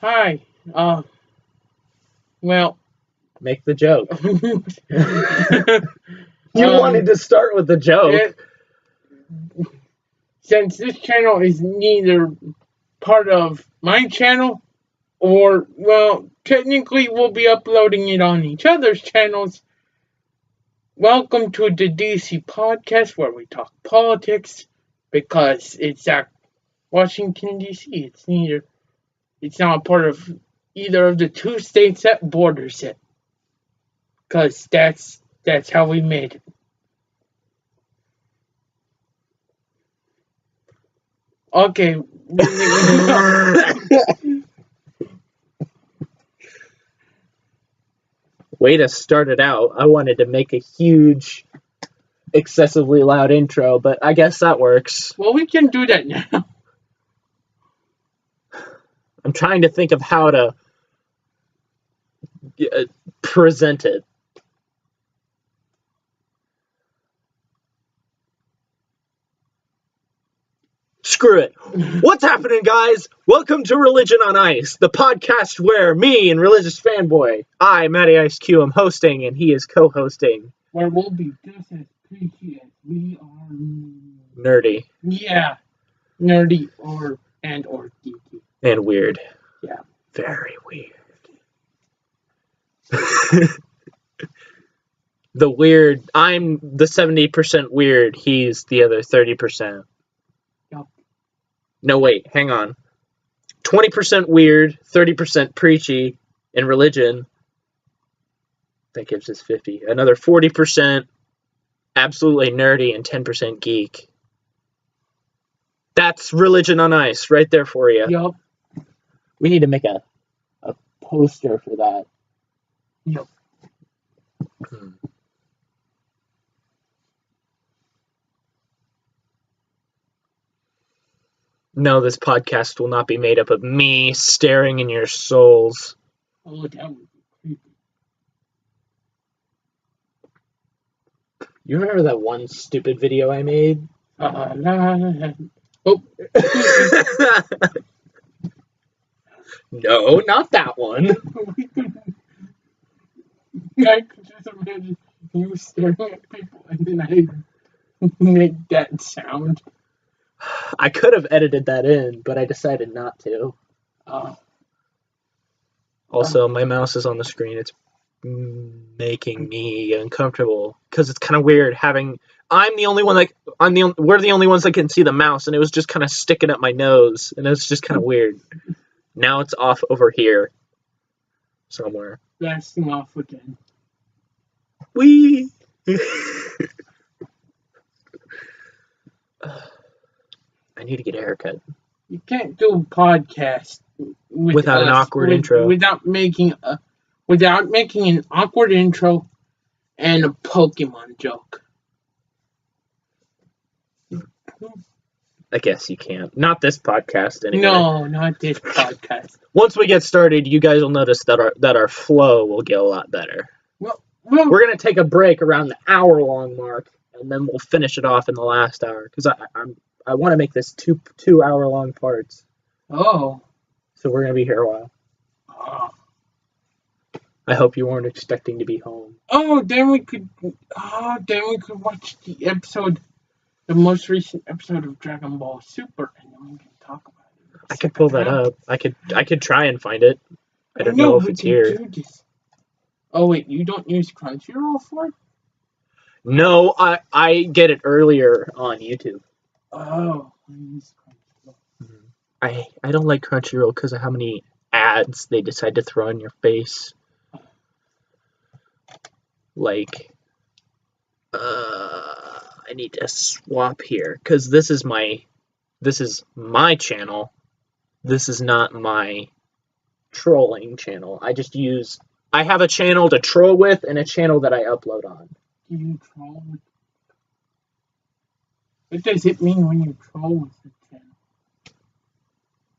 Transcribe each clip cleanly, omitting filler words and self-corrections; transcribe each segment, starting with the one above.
Hi. Well, Make the joke. You um, wanted to start with the joke. since this channel is neither part of my channel or, well, technically we'll be uploading it on each other's channels. Welcome to the DC podcast where we talk politics because it's at Washington DC. It's not part of either of the two states that borders it. Because that's how we made it. Okay. Way to start it out. I wanted to make a huge, excessively loud intro, but I guess that works. Well, we can do that now. I'm trying to think of how to present it. Screw it. What's happening, guys? Welcome to Religion on Ice, the podcast where me and Religious Fanboy, Matty Ice Q, am hosting, and he is co-hosting. Where we'll be just as preachy as we are nerdy. Yeah, nerdy or geeky and weird. Yeah, very weird. The weird. I'm the 70% weird. He's the other 30%. Yep. No, wait. Hang on. 20% weird, 30% preachy in religion. That gives us 50. Another 40% absolutely nerdy and 10% geek. That's Religion on Ice right there for you. Yep. We need to make a poster for that. Yep. No, this podcast will not be made up of me staring in your souls. Oh, that would be creepy. You remember that one stupid video I made? Oh. No, not that one. I could just imagine you staring at people and then I make that sound. I could have edited that in, but I decided not to. Also, my mouse is on the screen. It's making me uncomfortable because it's kind of weird having. I'm the only one we're the only ones that can see the mouse, and it was just kind of sticking up my nose, and it's just kind of weird. Now it's off over here somewhere. Blasting off again. Wee. I need to get a haircut. You can't do a podcast without an awkward intro. Without making an awkward intro and a Pokemon joke. I guess you can't. Not this podcast, anyway. No, not this podcast. Once we get started, you guys will notice that our flow will get a lot better. Well, we're gonna take a break around the hour-long mark, and then we'll finish it off in the last hour because I want to make this two hour-long parts. Oh. So we're gonna be here a while. Oh. I hope you weren't expecting to be home. Then we could watch the most recent episode of Dragon Ball Super, and then we can talk about it. I could pull that up. I could try and find it. I don't know if it's here. Oh wait, you don't use Crunchyroll for it? No, I get it earlier on YouTube. Oh, I use Crunchyroll. I don't like Crunchyroll because of how many ads they decide to throw in your face. Like, I need to swap here because this is my channel. This is not my trolling channel. I have a channel to troll with and a channel that I upload on. Do you troll? What does it mean when you troll with the channel?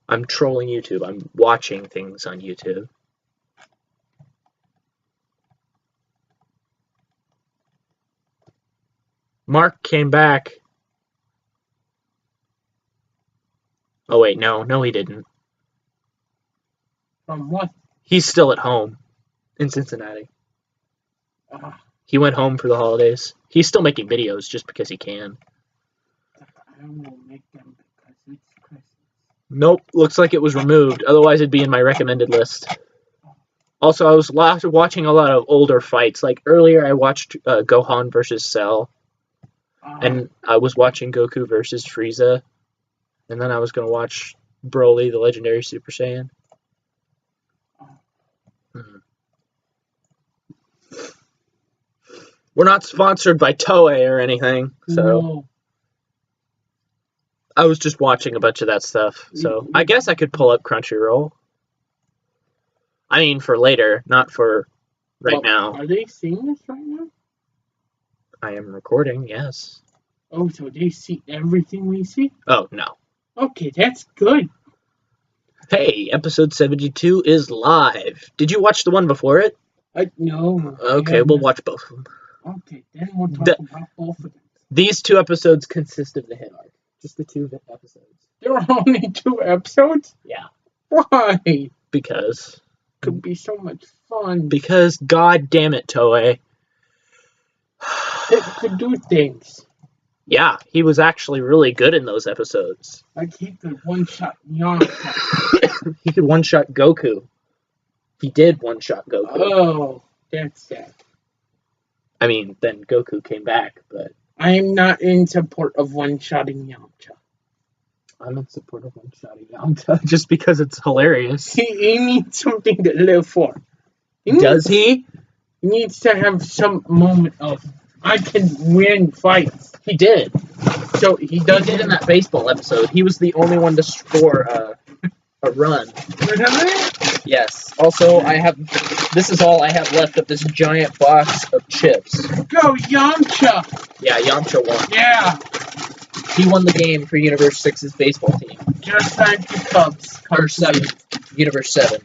I'm trolling YouTube. I'm watching things on YouTube. Mark came back. Oh wait, no he didn't. From what? He's still at home in Cincinnati. He went home for the holidays. He's still making videos just because he can. I will make them because it's Christmas. Nope, looks like it was removed. Otherwise, it'd be in my recommended list. Also, I was watching a lot of older fights. Like earlier, I watched Gohan versus Cell, and I was watching Goku versus Frieza, and then I was gonna watch Broly, the Legendary Super Saiyan. We're not sponsored by Toei or anything, so No. I was just watching a bunch of that stuff. So I guess I could pull up Crunchyroll. I mean, for later, not for right now. Are they seeing this right now? I am recording, yes. Oh, so they see everything we see? Oh, no. Okay, that's good. Hey, episode 72 is live. Did you watch the one before it? No. Okay, we'll watch both of them. Okay, then we'll talk about both of them. These 2 episodes consist of the hit arc. Just the 2 episodes. There are only 2 episodes? Yeah. Why? Because. Could be so much fun. Because, god damn it, Toei. It could do things. Yeah, he was actually really good in those episodes. Like he could one-shot Yamcha. He could one-shot Goku. He did one-shot Goku. Oh, that's sad. I mean, then Goku came back, but... I'm not in support of one-shotting Yamcha. I'm in support of one-shotting Yamcha just because it's hilarious. He needs something to live for. Does he? He needs to have some moment of, I can win fights. He did. So he does in that baseball episode. He was the only one to score a run. Really? Yes. Also, this is all I have left of this giant box of chips. Go Yamcha! Yeah, Yamcha won. Yeah. He won the game for Universe 6's baseball team. Just like the Cubs. Or 7. Universe 7.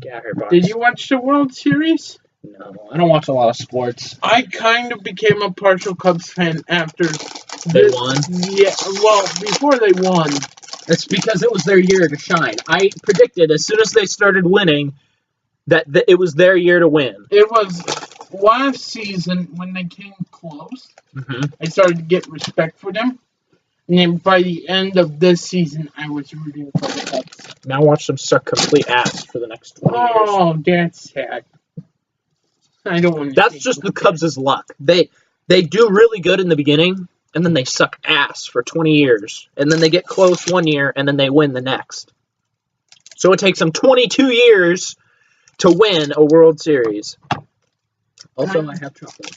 Get out here, box. Did you watch the World Series? No, I don't watch a lot of sports. I kind of became a partial Cubs fan after they won. Yeah, well, before they won. It's because it was their year to shine. I predicted as soon as they started winning that it was their year to win. It was last season when they came close. I started to get respect for them. And then by the end of this season, I was rooting for the Cubs. Now watch them suck complete ass for the next 20 years. Oh, that's sad. I don't want to. That's just the Cubs' luck. They do really good in the beginning, and then they suck ass for 20 years. And then they get close one year, and then they win the next. So it takes them 22 years to win a World Series. Also, I have chocolate.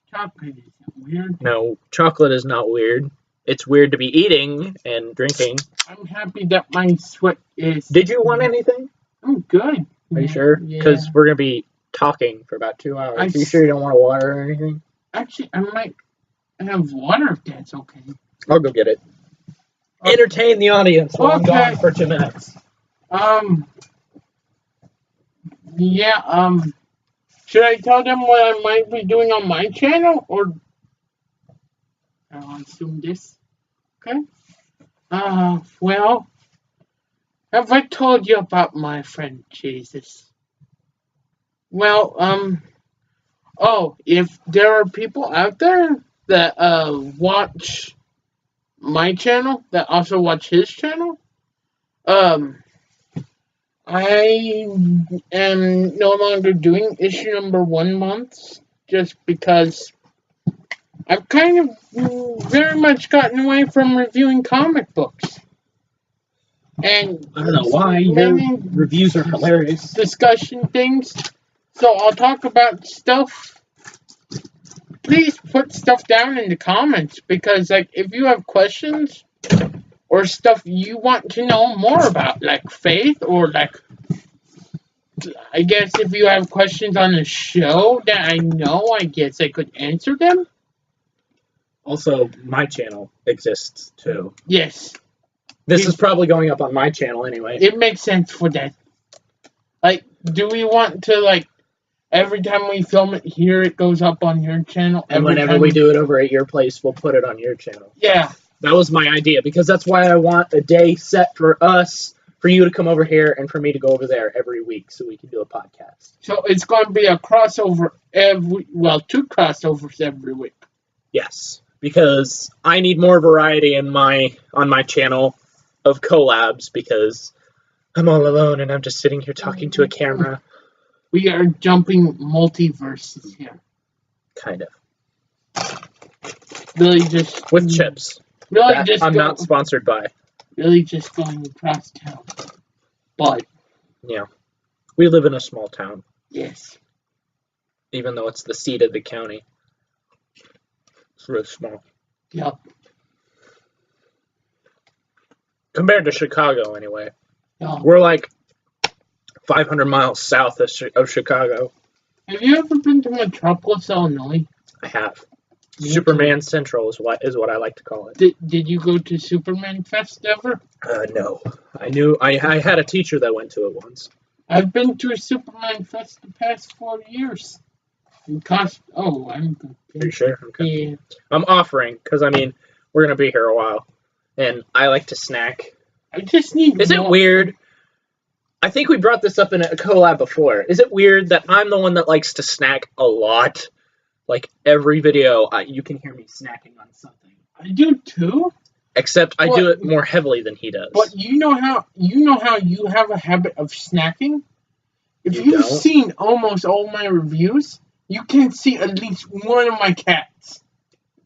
Chocolate is weird. No, chocolate is not weird. It's weird to be eating and drinking. I'm happy that my sweat is... Did you want anything? I'm good. Are you sure? Because we're going to be talking for about 2 hours. Are you sure you don't want water or anything? Actually, I might have water if that's okay. I'll go get it. Okay. Entertain the audience while I'm gone for 2 minutes. Yeah, should I tell them what I might be doing on my channel, or I'll assume this? Okay. Well, have I told you about my friend Jesus? Well, oh, if there are people out there that watch my channel that also watch his channel, I am no longer doing issue number 1 months just because I've kind of very much gotten away from reviewing comic books. And I don't know why. Your reviews are hilarious. Discussion things. So I'll talk about stuff. Please put stuff down in the comments because, like, if you have questions or stuff you want to know more about, like faith, or like, I guess if you have questions on the show that I know, I guess I could answer them. Also, my channel exists too. Yes. This is probably going up on my channel anyway. It makes sense for that. Like, do we want to, like, every time we film it here, it goes up on your channel? And whenever we do it over at your place, we'll put it on your channel. Yeah. That was my idea, because that's why I want a day set for us, for you to come over here, and for me to go over there every week so we can do a podcast. So it's going to be a crossover two crossovers every week. Yes, because I need more variety on my channel of collabs, because I'm all alone and I'm just sitting here talking to a camera. We are jumping multiverses here. Kind of. Really just... With chips. Really That just... I'm not sponsored by. Really just going across town. But... Yeah. We live in a small town. Yes. Even though it's the seat of the county. It's really small. Yep. Compared to Chicago, anyway. Yep. We're like 500 miles south of Chicago. Have you ever been to Metropolis, Illinois? I have. Superman Central is what I like to call it. Did you go to Superman Fest ever? No. I had a teacher that went to it once. I've been to a Superman Fest the past 4 years. I'm Pretty sure? Okay. Yeah. I'm offering, because, we're going to be here a while. And I like to snack. I just need... Is it weird? I think we brought this up in a collab before. Is it weird that I'm the one that likes to snack a lot? Like, every video, you can hear me snacking on something. I do too. Except I do it more heavily than he does. But you know how you have a habit of snacking? If you've don't? seen almost all my reviews, you can see at least one of my cats.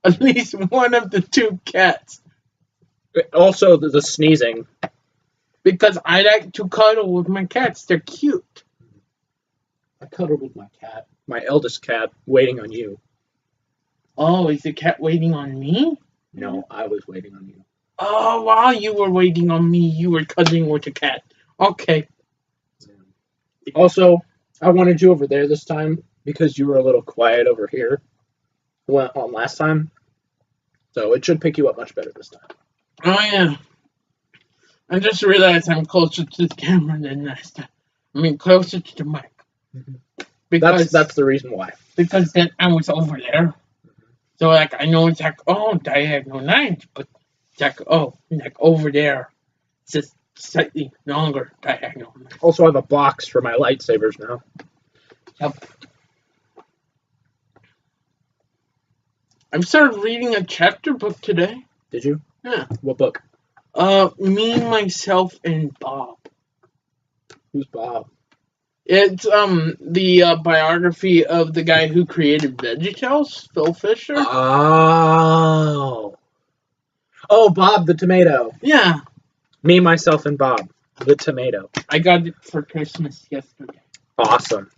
At least one of the 2 cats. Also, the sneezing. Because I like to cuddle with my cats. They're cute. I cuddled with my cat. My eldest cat, waiting on you. Oh, is the cat waiting on me? No, I was waiting on you. Oh, while you were waiting on me, you were cuddling with the cat. Okay. Also, I wanted you over there this time because you were a little quiet over here on last time. So it should pick you up much better this time. Oh, yeah. I just realized I'm closer to the camera than last time. Closer to the mic. Mm-hmm. Because that's the reason why. Because then I was over there. Mm-hmm. So, I know it's diagonal lines, but it's over there. It's just slightly longer diagonal lines. Also, I have a box for my lightsabers now. Yep. I started reading a chapter book today. Did you? Yeah. What book? Me, Myself, and Bob. Who's Bob? It's the biography of the guy who created VeggieTales, Phil Fisher. Oh, Bob the tomato. Yeah. Me, Myself, and Bob the tomato. I got it for Christmas yesterday. Awesome.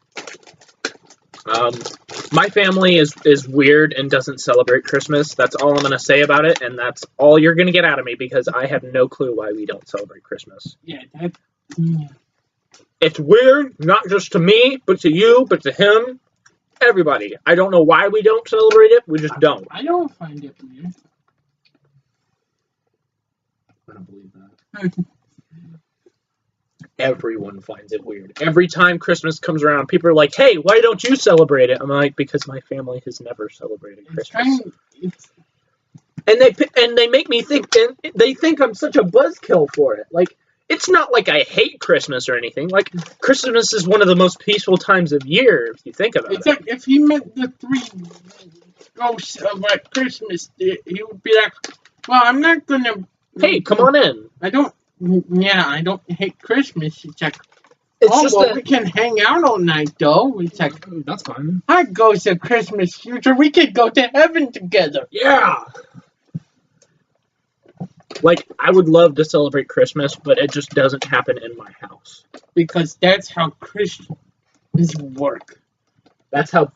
My family is weird and doesn't celebrate Christmas. That's all I'm going to say about it, and that's all you're going to get out of me because I have no clue why we don't celebrate Christmas. Yeah, It's weird, not just to me, but to you, but to him, everybody. I don't know why we don't celebrate it, we just don't. I don't find it weird. I don't believe that. Everyone finds it weird. Every time Christmas comes around, people are like, hey, why don't you celebrate it? I'm like, because my family has never celebrated Christmas. And they make me think, and they think I'm such a buzzkill for it. Like, it's not like I hate Christmas or anything. Like, Christmas is one of the most peaceful times of year, if you think about it. It's like, if he met the 3 ghosts of Christmas, he would be like, well, I'm not gonna... Hey, come on in. I don't hate Christmas. It's like, we can hang out all night, though. It's like, that's fine. I go to Christmas future. We could go to heaven together. Yeah. Like, I would love to celebrate Christmas, but it just doesn't happen in my house. Because that's how Christians work. That's how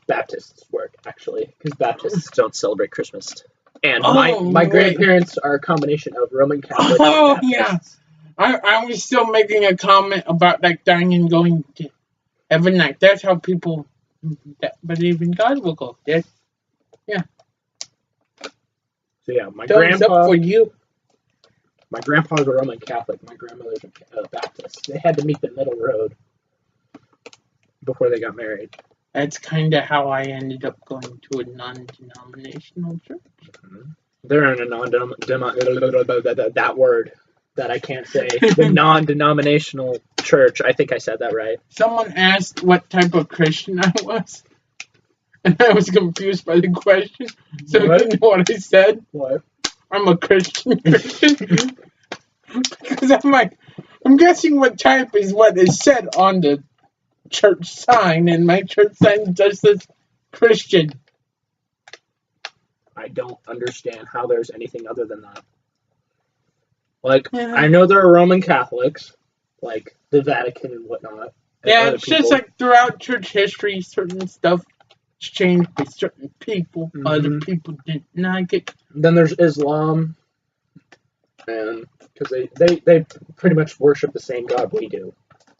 Baptists work, actually. Because Baptists don't celebrate Christmas. And my grandparents are a combination of Roman Catholic and Baptist. Yeah. I was still making a comment about, dying and going to heaven. That's how people that believe in God will go. Yeah. So, yeah, my Thumbs up for you. My grandpa's a Roman Catholic. My grandmother's a Baptist. They had to meet the middle road before they got married. That's kind of how I ended up going to a non-denominational church. Mm-hmm. They're in a that word that I can't say. The non-denominational church. I think I said that right. Someone asked what type of Christian I was, and I was confused by the question. So What? you know what I said? What? I'm a Christian. Because I'm like, I'm guessing what type is what is said on the church sign, and my church sign just says Christian. I don't understand how there's anything other than that. Like, Yeah. I know there are Roman Catholics, like the Vatican and whatnot. And Yeah, other it's just people. like throughout church history, certain stuff changed by certain people. Other people didn't like it. Then there's Islam, and because they pretty much worship the same God we do.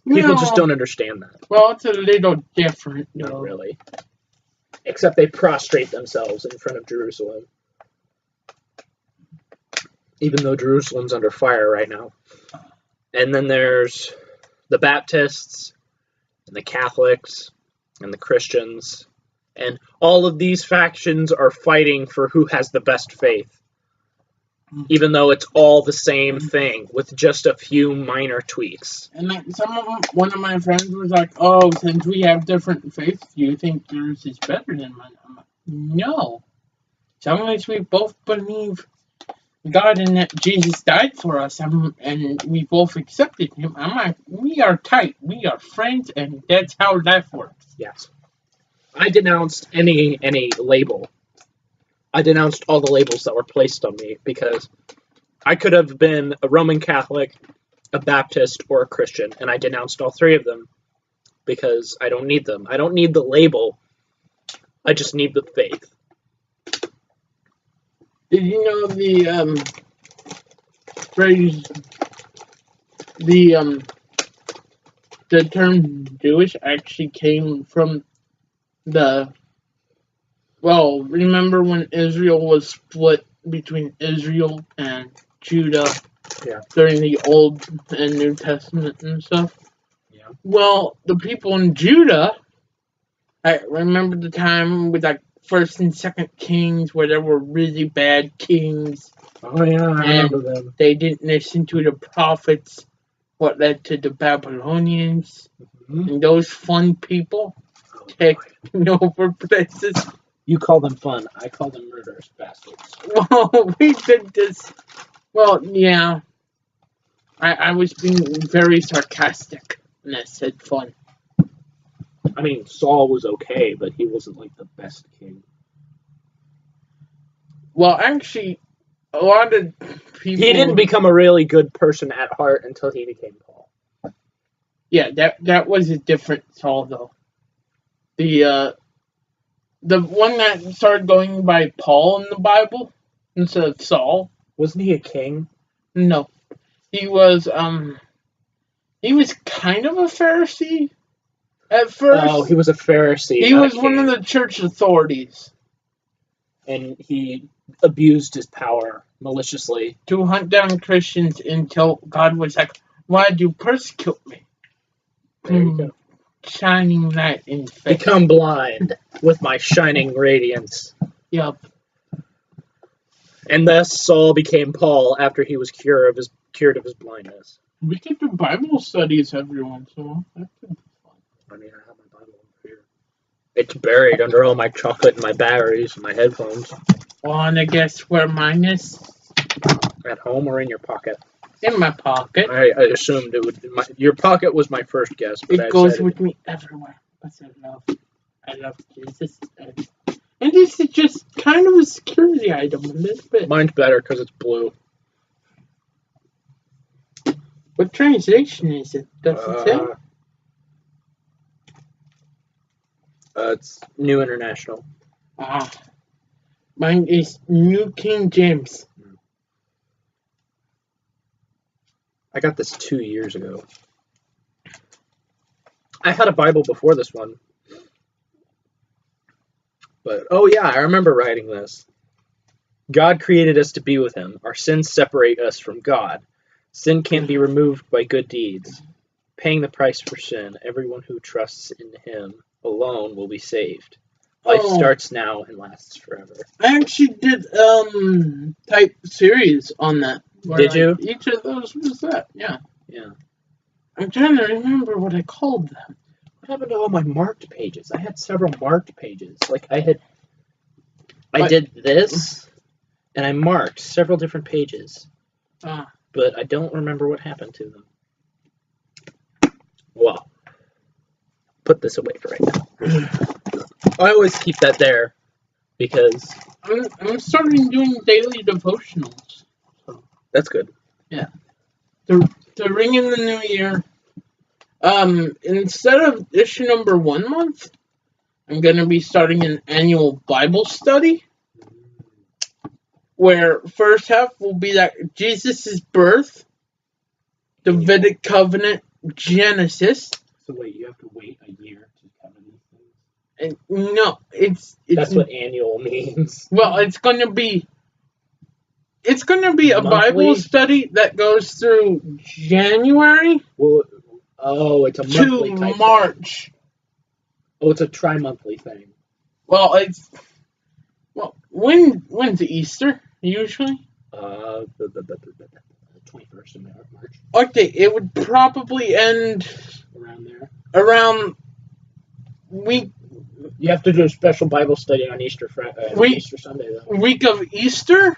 People just don't understand that. Well, it's a little different, though. Not really. Except they prostrate themselves in front of Jerusalem. Even though Jerusalem's under fire right now. And then there's the Baptists, and the Catholics, and the Christians. And all of these factions are fighting for who has the best faith. Even though it's all the same thing, with just a few minor tweaks. And like one of my friends was like, "Oh, since we have different faiths, do you think yours is better than mine?" I'm like, "No. As long as we both believe God and that Jesus died for us, and we both accepted Him, I'm like, we are tight, we are friends, and that's how life works." Yes. I denounced any label. I denounced all the labels that were placed on me because I could have been a Roman Catholic, a Baptist, or a Christian, and I denounced all three of them because I don't need them. I don't need the label. I just need the faith. Did you know the phrase, the term Jewish actually came from remember when Israel was split between Israel and Judah during the Old and New Testament and stuff? Yeah. Well, the people in Judah, I remember the time with like First and Second Kings where there were really bad kings. Oh yeah, I remember them. They didn't listen to the prophets, what led to the Babylonians and those fun people taking over places. You call them fun. I call them murderous bastards. Well, we did this. Well, yeah. I was being very sarcastic when I said fun. I mean, Saul was okay, but he wasn't like the best king. Well, actually, a lot of people... He didn't become a really good person at heart until he became Paul. Yeah, that was a different Saul, though. The one that started going by Paul in the Bible instead of Saul. Wasn't he a king? No. He was kind of a Pharisee at first. Oh, he was a Pharisee. He was one of the church authorities. And he abused his power maliciously. To hunt down Christians until God was like, "Why do you persecute me?" There you go. Shining light in faith. Become blind with my shining radiance. Yup. And thus Saul became Paul after he was cured of his blindness. We could do Bible studies every once in a while. That could be fun. I mean, I have my Bible over here. It's buried under all my chocolate and my batteries and my headphones. Wanna guess where mine is? At home or in your pocket? In my pocket. I assumed it would. Your pocket was my first guess. But It goes with me everywhere. Because I love Jesus. And this is just kind of a security item a little bit. Mine's better because it's blue. What translation is it? Does it say? It's New International. Mine is New King James. I got this 2 years ago. I had a Bible before this one. But, oh yeah, I remember writing this. God created us to be with Him. Our sins separate us from God. Sin can't be removed by good deeds. Paying the price for sin, everyone who trusts in Him alone will be saved. Life starts now and lasts forever. I actually did type series on that. Did you? Each of those was that, yeah. Yeah. I'm trying to remember what I called them. What happened to all my marked pages? I had several marked pages. Like I did this, and I marked several different pages. But I don't remember what happened to them. Well, put this away for right now. I always keep that there because I'm starting doing daily devotionals. So. That's good. Yeah. To ring in the new year. Instead of issue number 1 month, I'm gonna be starting an annual Bible study. Where first half will be that Jesus' birth, Davidic covenant, Genesis. So wait, you have to wait a year to cover these things? And no, that's what annual means. Well, it's gonna be a monthly? Bible study that goes through January. Well, it's a monthly to type March. Thing. Oh, it's a tri-monthly thing. Well, when's Easter usually? The 21st of March. Okay, it would probably end around there. Around week. You have to do a special Bible study on Easter Sunday, though. Week of Easter,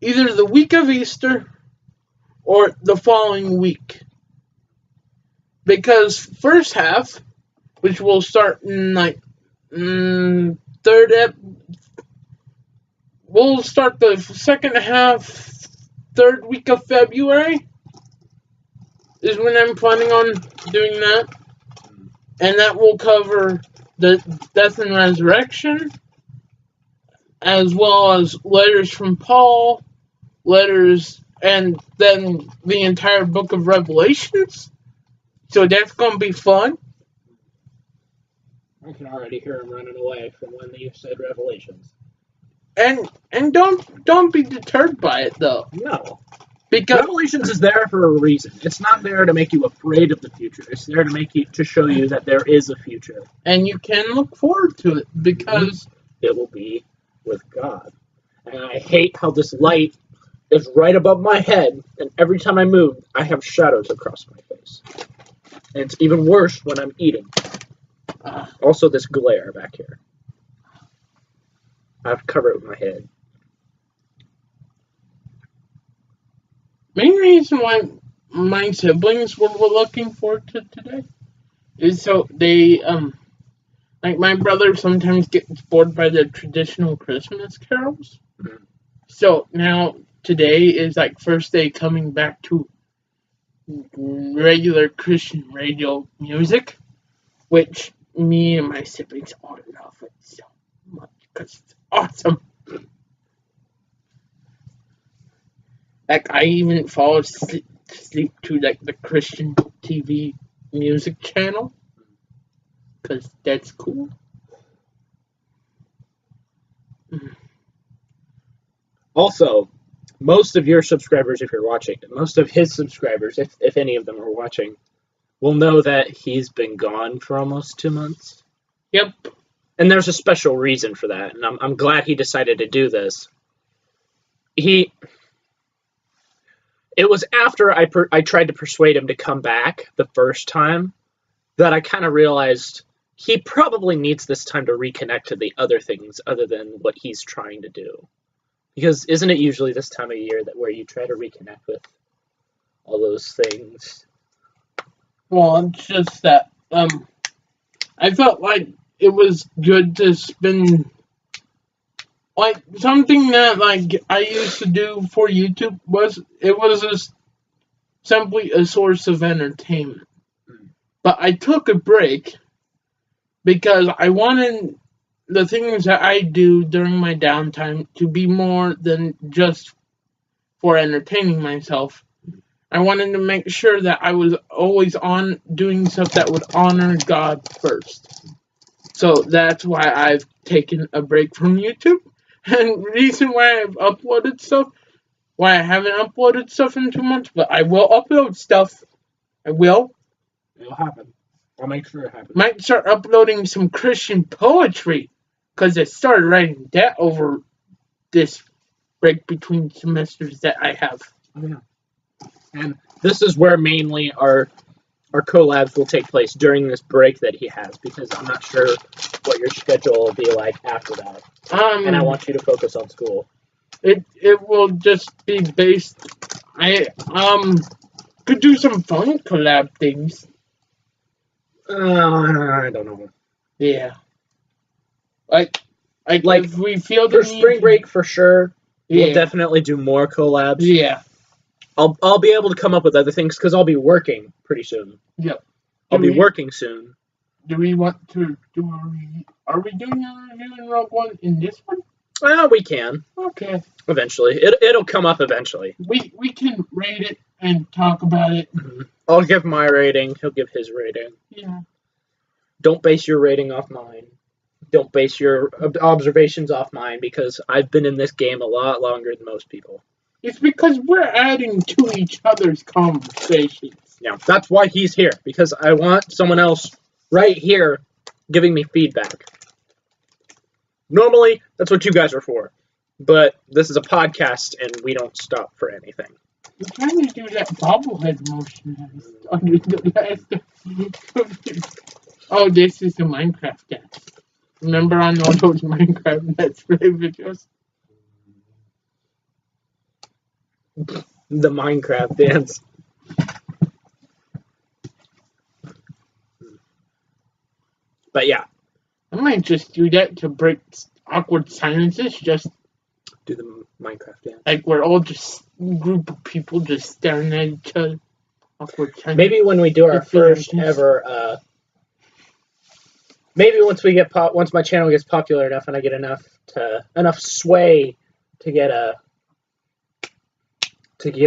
either the week of Easter or the following week, because first half, which will start in we'll start the second half, third week of February, is when I'm planning on doing that. And that will cover the death and resurrection, as well as letters from Paul, and then the entire book of Revelations. So that's going to be fun. I can already hear him running away from when you said Revelations. And don't be deterred by it, though. No. Because Revelations is there for a reason. It's not there to make you afraid of the future. It's there to show you that there is a future. And you can look forward to it, because it will be with God. And I hate how this light is right above my head, and every time I move, I have shadows across my face. And it's even worse when I'm eating. Also, this glare back here. I have to cover it with my head. Main reason why my siblings were looking forward to today is so they, like my brother sometimes gets bored by the traditional Christmas carols. Mm-hmm. So now today is like first day coming back to regular Christian radio music, which me and my siblings all love it so much because it's awesome. Like, I even fall asleep to, like, the Christian TV music channel. Because that's cool. Also, most of your subscribers, if you're watching, most of his subscribers, if any of them are watching, will know that he's been gone for almost 2 months. Yep. And there's a special reason for that. And I'm glad he decided to do this. It was after I tried to persuade him to come back the first time that I kind of realized he probably needs this time to reconnect to the other things other than what he's trying to do. Because isn't it usually this time of year where you try to reconnect with all those things? Well, it's just that I felt like it was good to spend, like, something that, like, I used to do for YouTube was just simply a source of entertainment. But I took a break because I wanted the things that I do during my downtime to be more than just for entertaining myself. I wanted to make sure that I was always on doing stuff that would honor God first. So that's why I've taken a break from YouTube. And the reason why why I haven't uploaded stuff in 2 months, but I will upload stuff. I will. It'll happen. I'll make sure it happens. Might start uploading some Christian poetry, because I started writing that over this break between semesters that I have. Oh, yeah. And this is where mainly our collabs will take place during this break that he has, because I'm not sure what your schedule will be like after that. And I want you to focus on school. It will just be based. I could do some fun collab things. I don't know. Yeah. Like if we feel the for spring break for sure. Yeah. We'll definitely do more collabs. Yeah. I'll be able to come up with other things because I'll be working pretty soon. Yep. I'll be working soon. Do we want to do a review? Are we doing a review in Rogue One in this one? Well, we can. Okay. Eventually. It'll come up eventually. We can rate it and talk about it. Mm-hmm. I'll give my rating. He'll give his rating. Yeah. Don't base your rating off mine. Don't base your observations off mine, because I've been in this game a lot longer than most people. It's because we're adding to each other's conversations. Yeah, that's why he's here, because I want someone else right here giving me feedback. Normally, that's what you guys are for, but this is a podcast, and we don't stop for anything. We're trying to do that bobblehead motion under the last. Oh, this is the Minecraft dance. Remember on all those Minecraft Let's Play videos? The Minecraft dance. But yeah. I might just do that to break awkward silences. Just do the Minecraft dance. Like we're all just a group of people just staring at each other. Awkward silence. Maybe when we do our first ever... maybe once my channel gets popular enough and I get enough sway to get a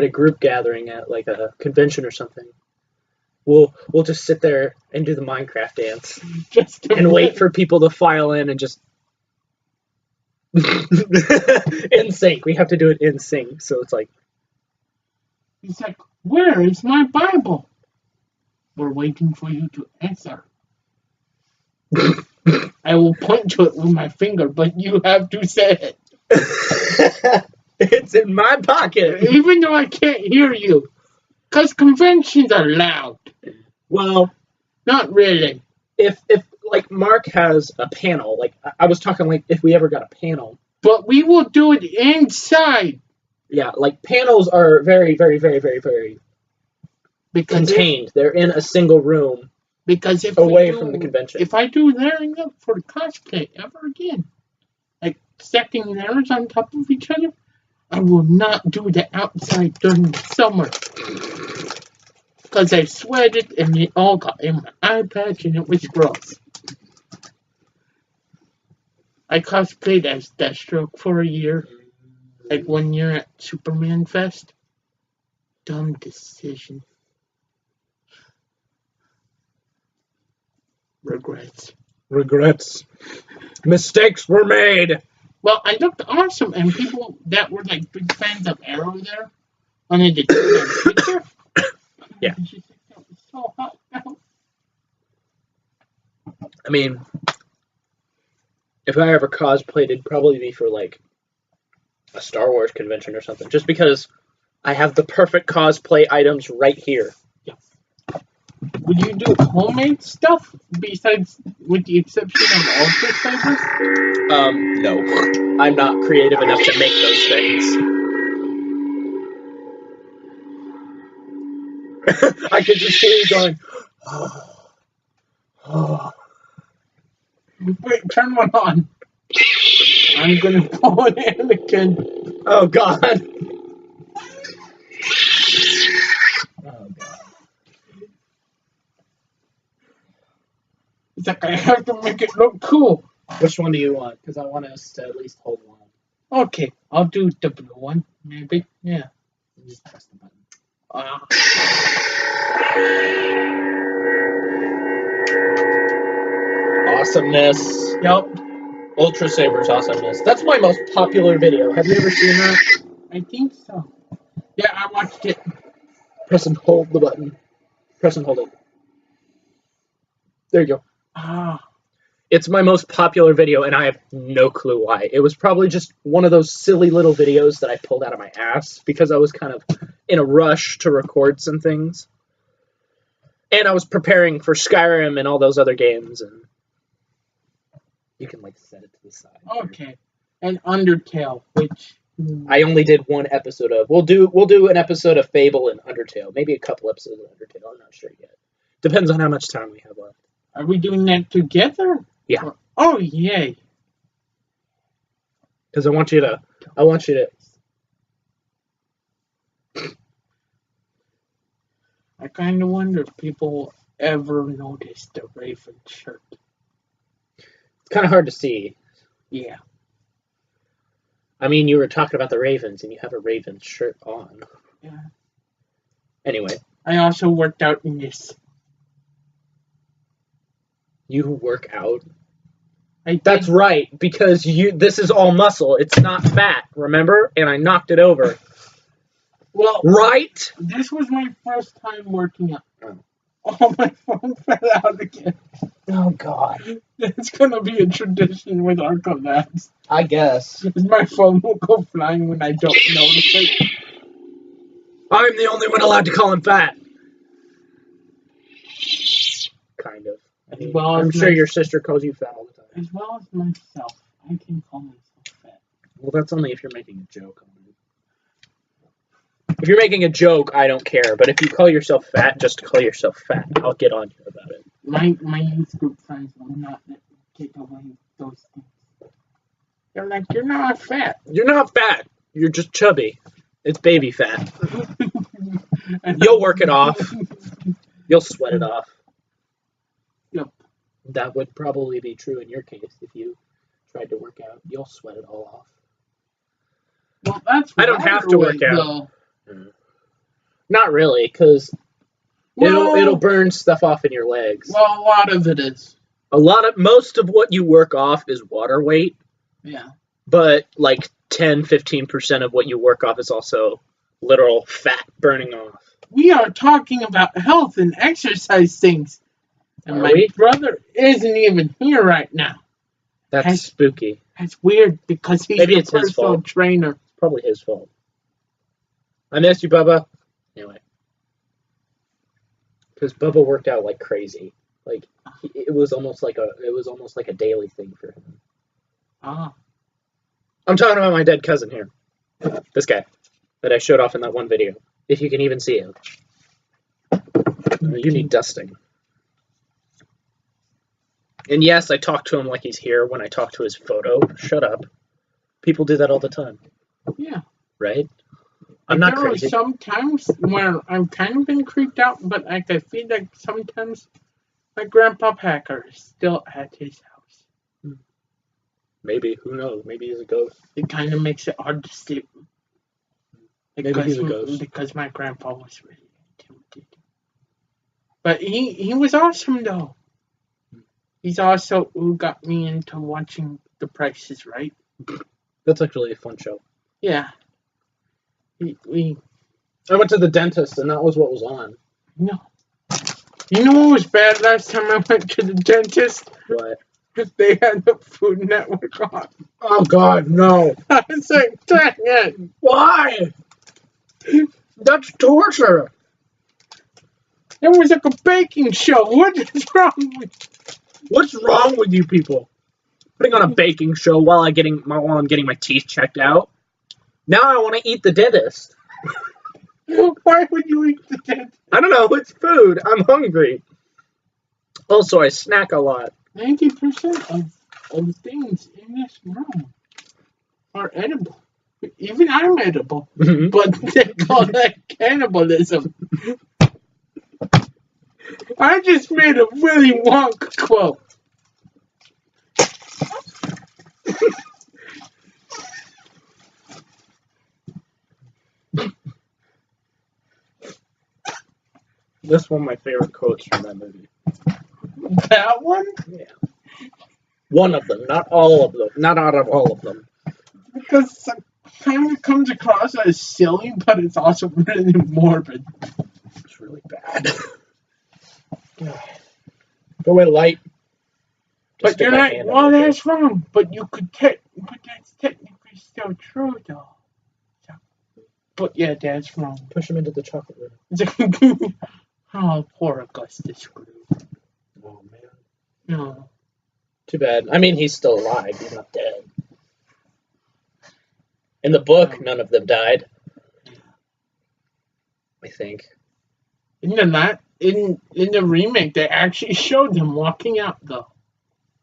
group gathering at like a convention or something, we'll just sit there and do the Minecraft dance and wait for people to file in and just in sync. We have to do it in sync, so it's like he's like, "Where is my Bible? We're waiting for you to answer." I will point to it with my finger, but you have to say it. It's in my pocket. Even though I can't hear you. Because conventions are loud. Well, not really. If like Mark has a panel, like I was talking like if we ever got a panel. But we will do it inside. Yeah, like panels are very, very, very, very, very contained. They're in a single room. Because if away from the convention. If I do layering up for the cosplay ever again, like stacking layers on top of each other, I will not do the outside during the summer. Because I sweated and it all got in my eye patch and it was gross. I cosplayed as Deathstroke for a year. Like 1 year at Superman Fest. Dumb decision. Regrets. Mistakes were made. Well, I looked awesome, and people that were like big fans of Arrow there wanted to do that picture. Yeah. That was so hot. I mean, if I ever cosplayed, it'd probably be for like a Star Wars convention or something, just because I have the perfect cosplay items right here. Would you do homemade stuff besides, with the exception of Ultra Sabers? No. I'm not creative enough to make those things. I could just hear you going, Wait, turn one on. I'm gonna pull an Anakin. Oh, God. Oh, God. It's like I have to make it look cool. Which one do you want? Because I want us to at least hold one. Okay, I'll do the blue one, maybe. Yeah. Just press the button. Awesomeness. Yep. Ultra Saber's awesomeness. That's my most popular video. Have you ever seen that? I think so. Yeah, I watched it. Press and hold the button. Press and hold it. There you go. Ah. It's my most popular video, and I have no clue why. It was probably just one of those silly little videos that I pulled out of my ass because I was kind of in a rush to record some things. And I was preparing for Skyrim and all those other games, and you can, like, set it to the side. Okay. And Undertale, which... I only did one episode of. We'll do an episode of Fable and Undertale. Maybe a couple episodes of Undertale. I'm not sure yet. Depends on how much time we have left. Are we doing that together? Yeah. Oh, yay. Because I want you to... I kind of wonder if people will ever notice the Raven shirt. It's kind of hard to see. Yeah. I mean, you were talking about the Ravens, and you have a Ravens shirt on. Yeah. Anyway. I also worked out in this. You work out? That's right, because this is all muscle. It's not fat, remember? And I knocked it over. Well, right? This was my first time working out. Oh, my phone fell out again. Oh, God. It's going to be a tradition with our collabs. I guess. My phone will go flying when I don't notice it. I'm the only one allowed to call him fat. Kind of. I mean, I'm sure your sister calls you fat all the time. As well as myself. I can call myself fat. Well, that's only if you're making a joke on it. If you're making a joke, I don't care. But if you call yourself fat, just call yourself fat. I'll get on you about it. My youth group friends will not take away those things. They're like, you're not fat. You're not fat. You're just chubby. It's baby fat. You'll work it off. You'll sweat it off. Yep. That would probably be true in your case if you tried to work out. You'll sweat it all off. Well, that's I don't have to work out. Though. Not really, because it'll burn stuff off in your legs. Well, a lot of it is. Most of what you work off is water weight. Yeah. But like 10-15% of what you work off is also literal fat burning off. We are talking about health and exercise things. And my brother isn't even here right now. That's spooky. That's weird because he's Maybe a it's his personal fault. trainer. Probably his fault. I miss you, Bubba. Anyway. Because Bubba worked out like crazy. Like it was almost like a daily thing for him. Ah. I'm talking about my dead cousin here. This guy that I showed off in that one video. If you can even see him. You need dusting. And yes, I talk to him like he's here when I talk to his photo. Shut up. People do that all the time. Yeah. Right? I'm not crazy. There are some times where I've kind of been creeped out, but like I feel like sometimes my grandpa Packer is still at his house. Maybe. Who knows? Maybe he's a ghost. It kind of makes it hard to sleep. Maybe he's a ghost. Because my grandpa was really intimidating. But he was awesome, though. He's also who got me into watching The Price is Right. That's actually a fun show. Yeah. I went to the dentist, and that was what was on. No. You know what was bad last time I went to the dentist? What? They had the Food Network on. Oh, God, no. I was like, dang it. Why? That's torture. It was like a baking show. What is wrong with you? What's wrong with you people? Putting on a baking show while I'm getting my teeth checked out. Now I want to eat the dentist. Why would you eat the dentist? I don't know. It's food. I'm hungry. Also, I snack a lot. 90% of things in this room are edible. Even I'm edible. Mm-hmm. But they call that cannibalism. I just made a Willy Wonka quote. That's one of my favorite quotes from that movie. That one? Yeah. One of them, not all of them. Not out of all of them. Because it kind of comes across as silly, but it's also really morbid. It's really bad. Go away, light. Just But you're not. Well, that's wrong. But you could but that's technically still true, though. So, but yeah, that's wrong. Push him into the chocolate room. Oh, poor Augustus Screw. Oh man. No. Too bad. I mean, he's still alive. He's not dead. In the book, none of them died. I think. In the remake, they actually showed them walking out, though.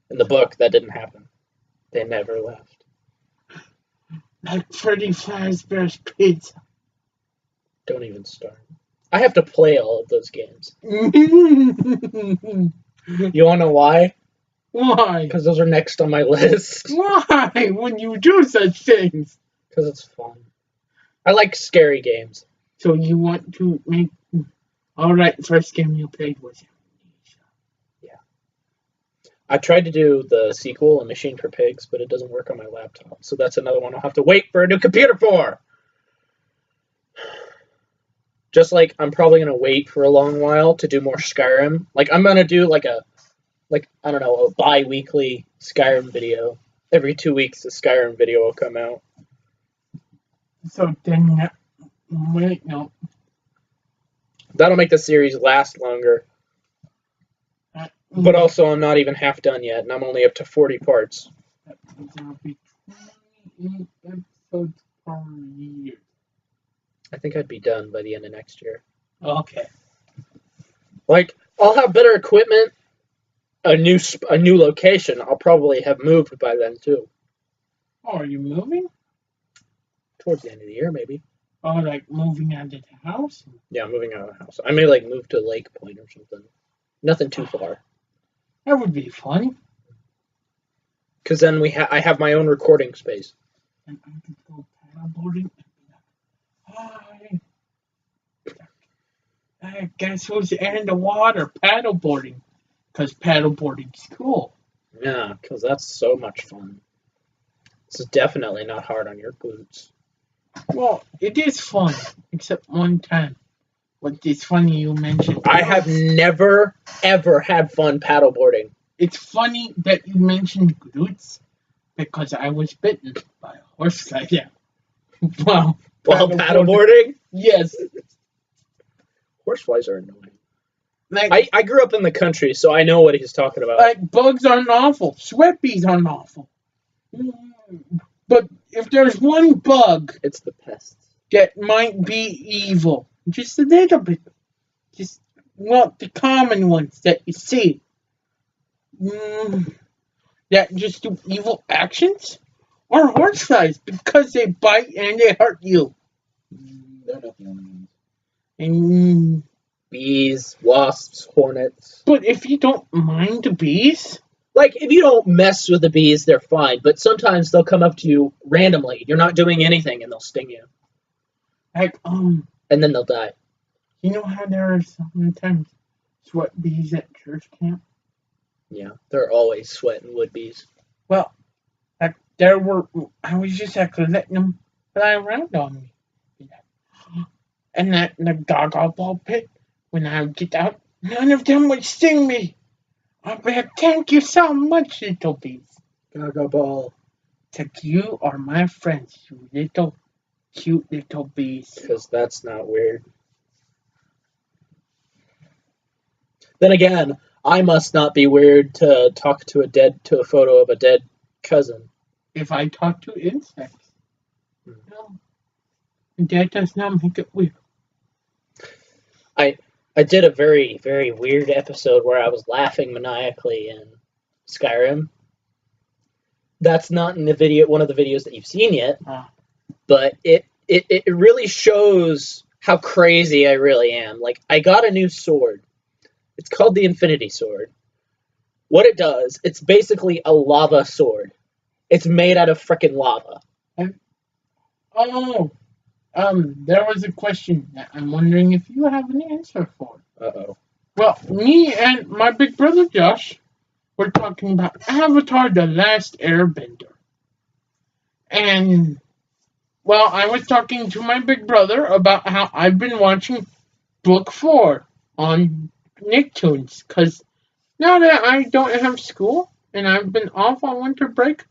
In the book, that didn't happen. They never left. Like Freddy Fazbear's Pizza. Don't even start. I have to play all of those games. You want to know why? Why? Because those are next on my list. Why would you do such things? Because it's fun. I like scary games. So you want to make... Alright, first game you played was Amnesia. Yeah. I tried to do the sequel, A Machine for Pigs, but it doesn't work on my laptop. So that's another one I'll have to wait for a new computer for. Just like I'm probably going to wait for a long while to do more Skyrim. Like I'm going to do like a bi-weekly Skyrim video. Every 2 weeks a Skyrim video will come out. So then, wait, no. That'll make the series last longer. But also I'm not even half done yet, and I'm only up to 40 parts. There'll be 28 episodes per year. I think I'd be done by the end of next year. Okay. Like, I'll have better equipment, a new location. I'll probably have moved by then, too. Oh, are you moving? Towards the end of the year, maybe. Oh, like moving out of the house? Yeah, I'm moving out of the house. I may, like, move to Lake Point or something. Nothing too far. That would be fun. Because then I have my own recording space. And I could go paddleboarding. Hi. Guess who's in the water? Paddleboarding. Because paddleboarding's cool. Yeah, because that's so much fun. This is definitely not hard on your glutes. Well, it is fun, except one time. What is funny you mentioned. I have never, ever had fun paddleboarding. It's funny that you mentioned glutes, because I was bitten by a horse like that. Wow. While paddleboarding? Yes. Horseflies are annoying. Like, I grew up in the country, so I know what he's talking about. Like, bugs aren't awful. Sweat bees aren't awful. But if there's one bug... It's the pests. That might be evil. Just a little bit. Just, well, the common ones that you see. That just do evil actions? Or horseflies, because they bite and they hurt you. They're not the only ones. And... Bees, wasps, hornets. But if you don't mind the bees... Like, if you don't mess with the bees, they're fine. But sometimes they'll come up to you randomly. You're not doing anything, and they'll sting you. Like, And then they'll die. You know how there are sometimes sweat bees at church camp? Yeah, there are always sweat and wood bees. Well, I was just letting them fly around on me. And that in the gaga ball pit, when I would get out, none of them would sting me. I'd be like, thank you so much, little bees. Gaga ball. Like, you are my friends, you little cute little bees. Because that's not weird. Then again, I must not be weird to talk to a photo of a dead cousin. If I talk to insects, no, that does not make it weird. I did a very, very weird episode where I was laughing maniacally in Skyrim. That's not in the video, one of the videos that you've seen yet, but it really shows how crazy I really am. Like, I got a new sword. It's called the Infinity Sword. What it does, it's basically a lava sword. It's made out of frickin' lava. There was a question that I'm wondering if you have an answer for. Uh-oh. Well, me and my big brother Josh were talking about Avatar: The Last Airbender. And, well, I was talking to my big brother about how I've been watching Book 4 on Nicktoons, because Now that I don't have school and I've been off on winter break,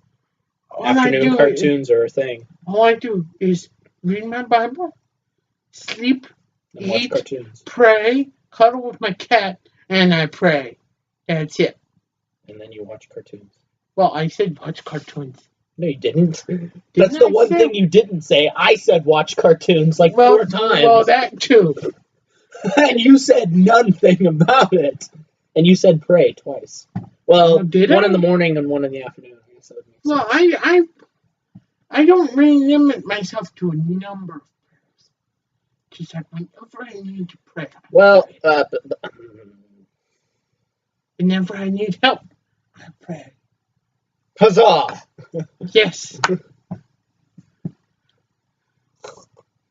Afternoon cartoons are a thing. all I do is read my Bible, sleep, And watch eat, cartoons. pray, cuddle with my cat, and I pray. That's it. And then you watch cartoons. Well, I said watch cartoons. No, you didn't. That's the one thing you didn't say. I said watch cartoons like 4 times. Well, that too. And you said nothing about it. And you said pray twice. Well, one in the morning and one in the afternoon. I guess that would make sense. Well, I don't really limit myself to a number of prayers. Just like whenever I need to pray. Well, whenever I need help, I pray. Huzzah! Yes.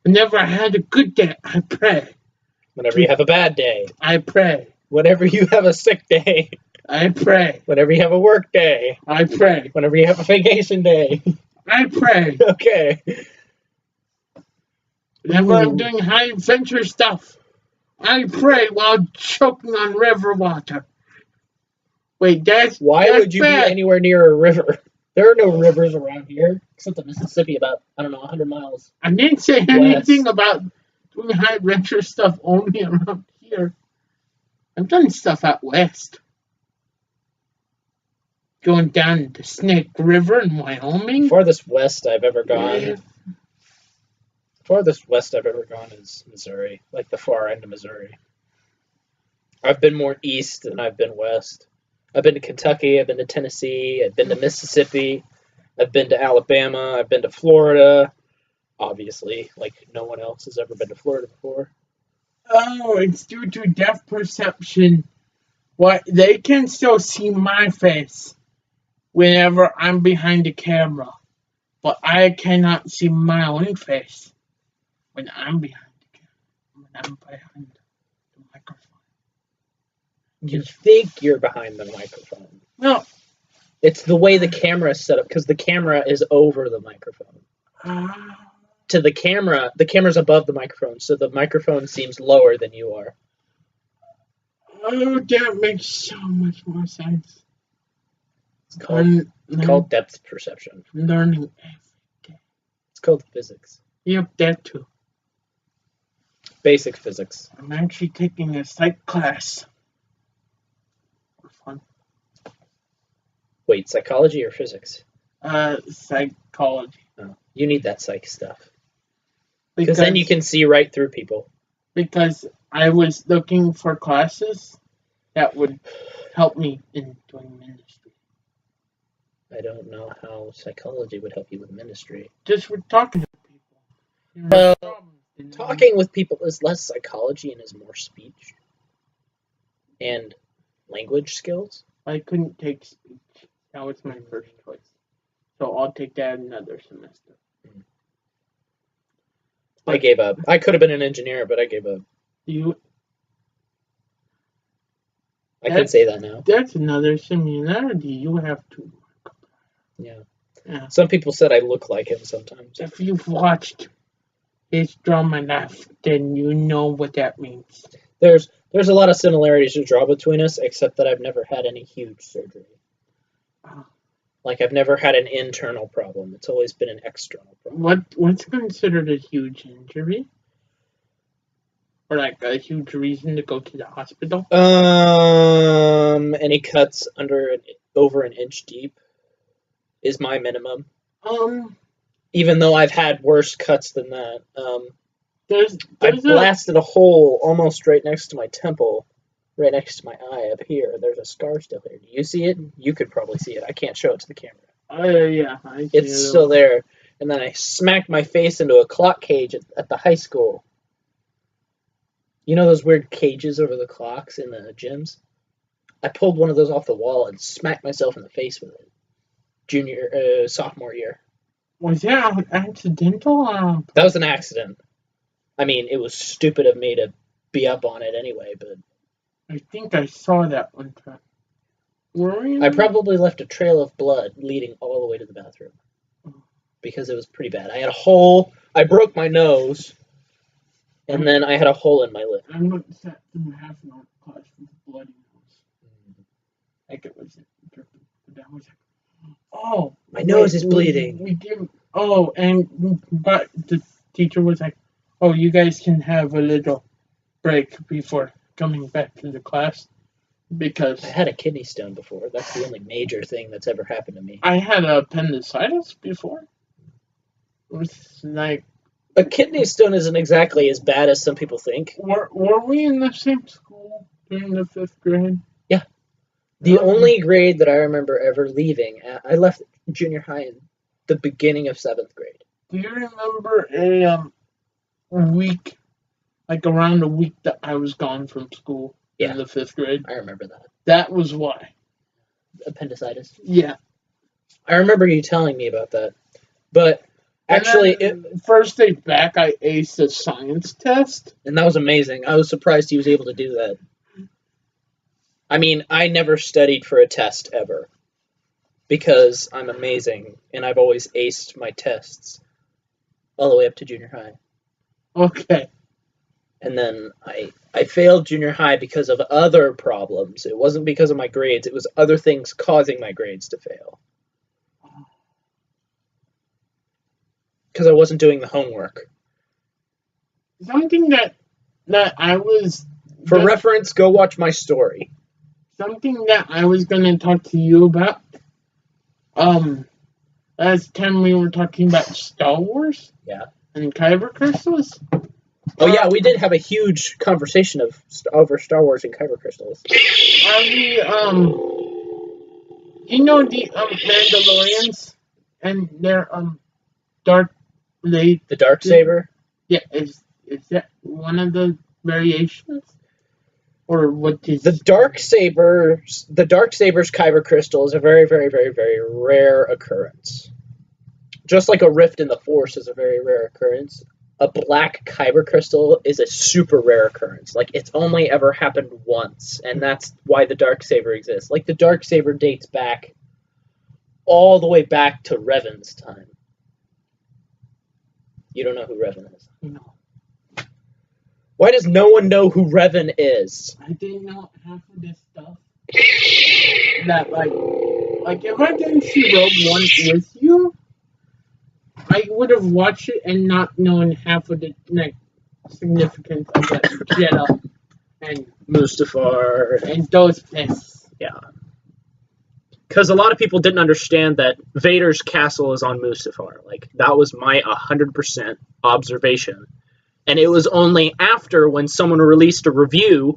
Whenever I had a good day, I pray. Whenever you have a bad day, I pray. Whenever you have a sick day, I pray. Whenever you have a work day, I pray. Whenever you have a vacation day, I pray. Okay. Whenever I'm doing high adventure stuff, I pray while choking on river water. Wait, Why would you be anywhere near a river? There are no rivers around here, except the Mississippi, about, 100 miles. I didn't say anything about doing high adventure stuff only around here. I've done stuff out west. Going down the Snake River in Wyoming. Farthest west I've ever gone. Farthest west I've ever gone is Missouri, like the far end of Missouri. I've been more east than I've been west. I've been to Kentucky, I've been to Tennessee, I've been to Mississippi, I've been to Alabama, I've been to Florida. Obviously, like no one else has ever been to Florida before. Oh, it's due to depth perception. What they can still see my face whenever I'm behind the camera, but I cannot see my own face when I'm behind the camera. When I'm behind the microphone. You think you're behind the microphone. No. It's the way the camera is set up, because the camera is over the microphone. To the camera's above the microphone, so the microphone seems lower than you are. Oh, that makes so much more sense. It's called depth perception. Learning every day. It's called physics. Yep, that too. Basic physics. I'm actually taking a psych class. For fun. Wait, psychology or physics? Psychology. Oh, you need that psych stuff. Because then you can see right through people. Because I was looking for classes that would help me in doing ministry. I don't know how psychology would help you with ministry. Just with talking to people. Well, talking with people is less psychology and is more speech. And language skills. I couldn't take speech. That was my first choice. So I'll take that another semester. I gave up. I could have been an engineer, but I gave up. I can say that now. That's another similarity. You have to. Yeah. Some people said I look like him sometimes. If you've watched his drama life, then you know what that means. There's a lot of similarities to draw between us, except that I've never had any huge surgery. Like, I've never had an internal problem. It's always been an external problem. What's considered a huge injury? Or, like, a huge reason to go to the hospital? Any cuts over an inch deep is my minimum. Even though I've had worse cuts than that. I blasted a hole almost right next to my temple. Right next to my eye up here. There's a scar still here. Do you see it? You could probably see it. I can't show it to the camera. Yeah. It's still there. And then I smacked my face into a clock cage at the high school. You know those weird cages over the clocks in the gyms? I pulled one of those off the wall and smacked myself in the face with it. Sophomore year. Was that accidental? That was an accident. I mean, it was stupid of me to be up on it anyway, but... I think I saw that one time. I probably left a trail of blood leading all the way to the bathroom. Because it was pretty bad. I had a hole. I broke my nose. And then I had a hole in my lip. I'm not sat through half an hour class with a bloody nose. like it was dripping. That was like, oh, My nose is bleeding. But the teacher was like, oh, you guys can have a little break before coming back to the class because I had a kidney stone before. That's the only major thing that's ever happened to me. I had appendicitis before. It was like a kidney stone isn't exactly as bad as some people think. Were we in the same school during the 5th grade? Yeah. The only grade that I remember ever leaving, I left junior high in the beginning of 7th grade. Do you remember a week, like around a week that I was gone from school in the 5th grade? I remember that. That was why. Appendicitis? Yeah. I remember you telling me about that. But actually, first day back, I aced a science test. And that was amazing. I was surprised he was able to do that. I mean, I never studied for a test ever. Because I'm amazing, and I've always aced my tests all the way up to junior high. Okay. And then I failed junior high because of other problems. It wasn't because of my grades. It was other things causing my grades to fail. Because I wasn't doing the homework. Something that I was... For reference, go watch my story. Something that I was going to talk to you about. Last time we were talking about Star Wars. Yeah. And Kyber crystals. Oh yeah, we did have a huge conversation over Star Wars and Kyber crystals. Are we you know the Mandalorians and their dark blade? The Darksaber? Yeah, is that one of the variations? Or what is the Darksaber's Kyber crystal is a very, very, very, very rare occurrence. Just like a rift in the Force is a very rare occurrence, a black Kyber crystal is a super rare occurrence. Like, it's only ever happened once, and that's why the Darksaber exists. Like, the Darksaber dates back all the way back to Revan's time. You don't know who Revan is? No. Why does no one know who Revan is? I didn't know half of this stuff. That, like if I didn't see Rogue One with you, I would have watched it and not known half of the significance of the Jedha and Mustafar and those places. Yeah. Because a lot of people didn't understand that Vader's castle is on Mustafar. Like, that was my 100% observation. And it was only after when someone released a review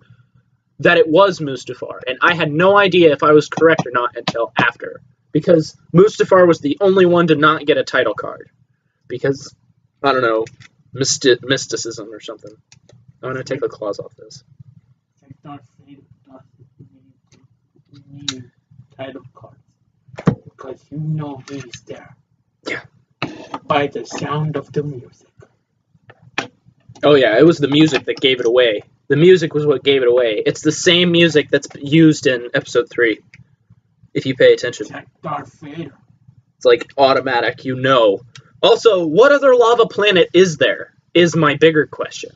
that it was Mustafar. And I had no idea if I was correct or not until after. Because Mustafar was the only one to not get a title card. Because, I don't know, mysticism or something. I'm going to take the claws off this. Like Darth Vader, we need title cards. Because you know he's there. Yeah. By the sound of the music. Oh yeah, it was the music that gave it away. The music was what gave it away. It's the same music that's used in Episode 3, if you pay attention. It's like Darth Vader. It's like automatic, you know. Also, what other lava planet is there? Is my bigger question.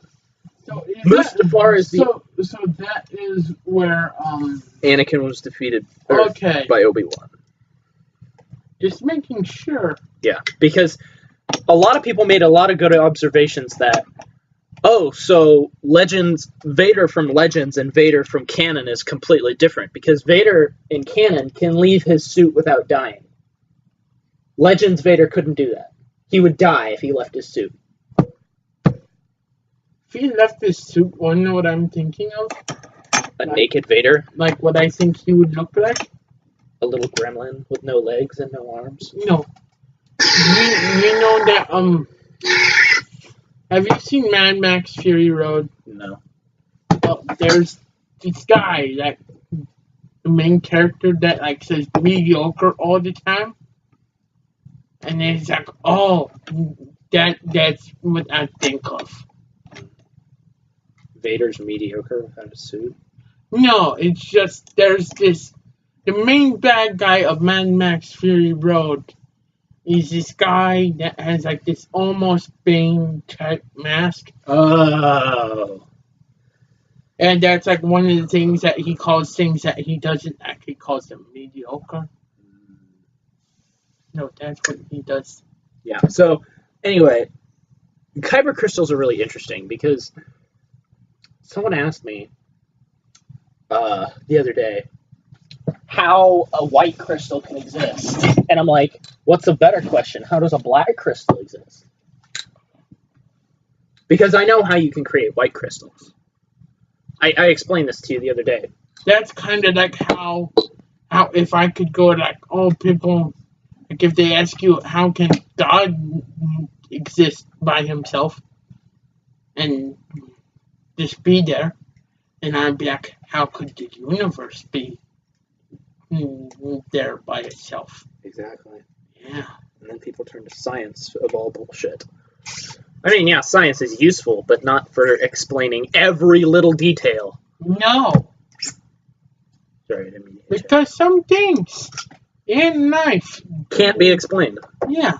So Mustafar is the... So that is where... Anakin was defeated by Obi-Wan. Just making sure. Yeah, because a lot of people made a lot of good observations that... Oh, so Vader from Legends and Vader from canon is completely different, because Vader in canon can leave his suit without dying. Legends Vader couldn't do that. He would die if he left his suit. If he left his suit, you know what I'm thinking of? A naked Vader? Like what I think he would look like? A little gremlin with no legs and no arms? No. You know that, have you seen Mad Max Fury Road? No. Well, there's this guy, that the main character that like says mediocre all the time. And then he's like, oh, that's what I think of. Vader's mediocre without a suit? No, it's just there's the main bad guy of Mad Max Fury Road. He's this guy that has like this almost Bane type mask. Oh. And that's like one of the things that he calls things that he doesn't actually calls them mediocre. No, that's what he does. Yeah. So anyway, kyber crystals are really interesting because someone asked me the other day how a white crystal can exist, and I'm like, what's a better question? How does a black crystal exist? Because I know how you can create white crystals. I explained this to you the other day. That's kind of like how if I could go like, oh, people, like if they ask you how can God exist by himself and just be there, and I'd be like, how could the universe be there by itself? Exactly. Yeah. And then people turn to science of all bullshit. I mean, yeah, science is useful, but not for explaining every little detail. No. Sorry, I didn't mean to hit you. Because some things in life Can't be explained. Yeah.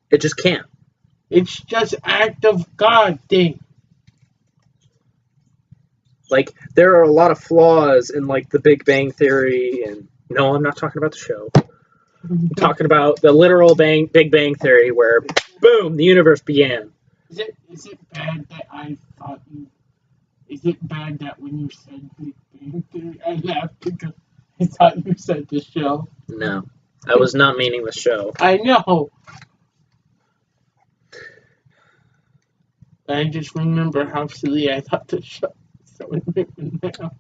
It just can't. It's just act of God thing. Like, there are a lot of flaws in, like, the Big Bang Theory, and no, I'm not talking about the show. I'm talking about the literal Big Bang Theory where, boom, the universe began. Is it bad that I thought you... Is it bad that when you said Big Bang Theory, I laughed because I thought you said the show? No, I was not meaning the show. I know. I just remember how silly I thought the show was, so it made me laugh.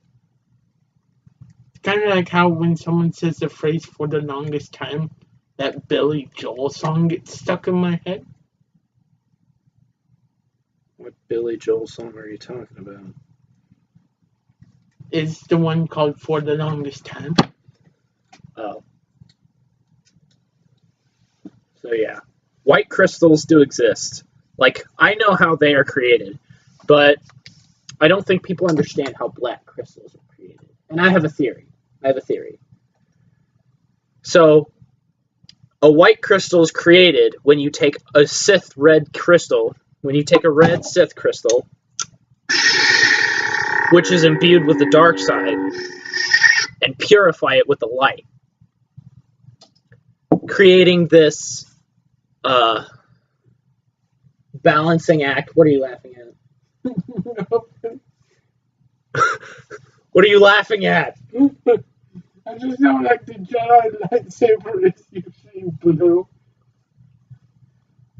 It's kind of like how when someone says the phrase for the longest time, that Billy Joel song gets stuck in my head. What Billy Joel song are you talking about? It's the one called For the Longest Time. Oh. So yeah, white crystals do exist. Like, I know how they are created, but I don't think people understand how black crystals are created. And I have a theory. So, a white crystal is created when you take a Sith red crystal, when you take a red Sith crystal, which is imbued with the dark side, and purify it with the light, creating this balancing act. What are you laughing at? What are you laughing at? I just know like the Jedi lightsaber is usually blue.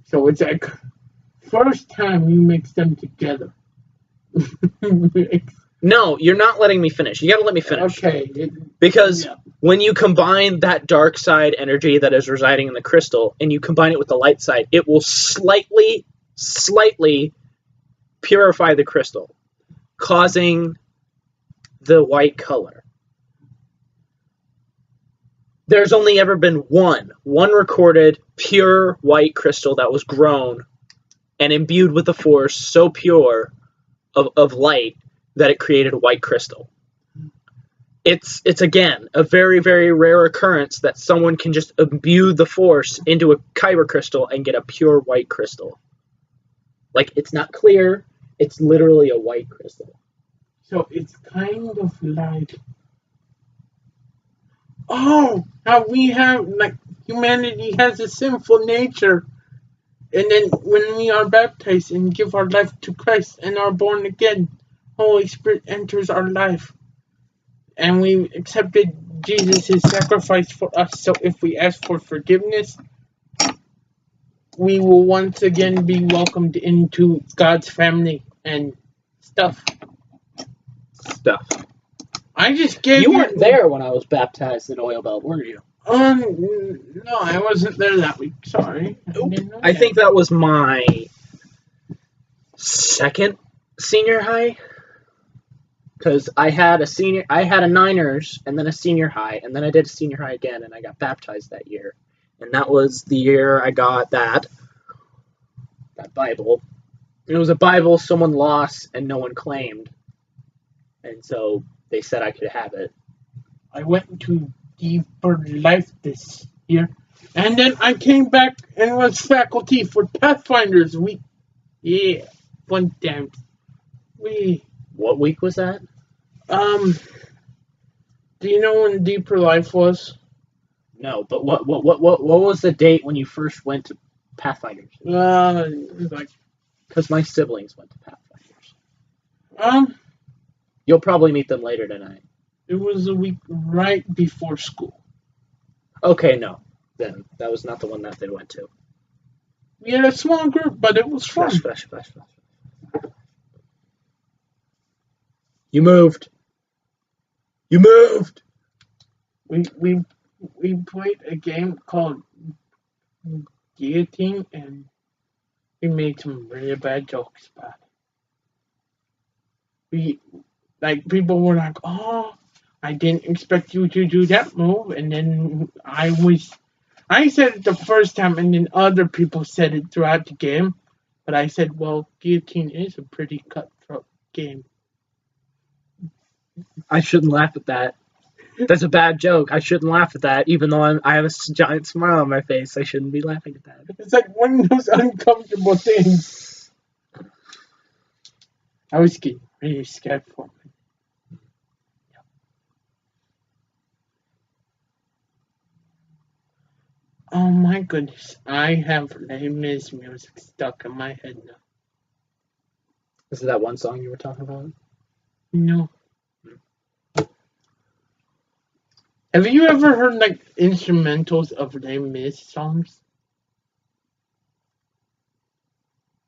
So it's like, first time you mix them together. No, you're not letting me finish. You gotta let me finish. Okay. Because when you combine that dark side energy that is residing in the crystal and you combine it with the light side, it will slightly purify the crystal, causing the white color. There's only ever been one recorded pure white crystal that was grown and imbued with the force so pure of light that it created a white crystal. It's again a very, very rare occurrence that someone can just imbue the force into a kyber crystal and get a pure white crystal. Like, it's not clear, it's literally a white crystal. So it's kind of like, oh, how we have, like, humanity has a sinful nature. And then when we are baptized and give our life to Christ and are born again, Holy Spirit enters our life. And we accepted Jesus' sacrifice for us. So if we ask for forgiveness, we will once again be welcomed into God's family and stuff. I just gave you weren't there when I was baptized in Oil Belt, were you? No, I wasn't there that week. Sorry. I think that was my second senior high. Because I had a Niners, and then a senior high, and then I did a senior high again, and I got baptized that year. And that was the year I got that Bible. It was a Bible someone lost and no one claimed. And so they said I could have it. I went to Deeper Life this year, and then I came back and was faculty for Pathfinders week. Yeah, fun times. What week was that? Do you know when Deeper Life was? No, but what was the date when you first went to Pathfinders? Like, Because my siblings went to Pathfinders. You'll probably meet them later tonight. It was a week right before school. Okay, no. Then that was not the one that they went to. We had a small group, but it was fun. Flash. You moved. You moved. We played a game called Guillotine, and we made some really bad jokes about it. People were like, "Oh, I didn't expect you to do that move," and then I said it the first time, and then other people said it throughout the game. But I said, "Well, Guillotine is a pretty cutthroat game." I shouldn't laugh at that. That's a bad joke. I shouldn't laugh at that, even though I have a giant smile on my face. I shouldn't be laughing at that. It's like one of those uncomfortable things. I was getting really scared for me. Oh my goodness, I have Les Mis music stuck in my head now. Is it that one song you were talking about? No. Have you ever heard like instrumentals of Les Mis songs?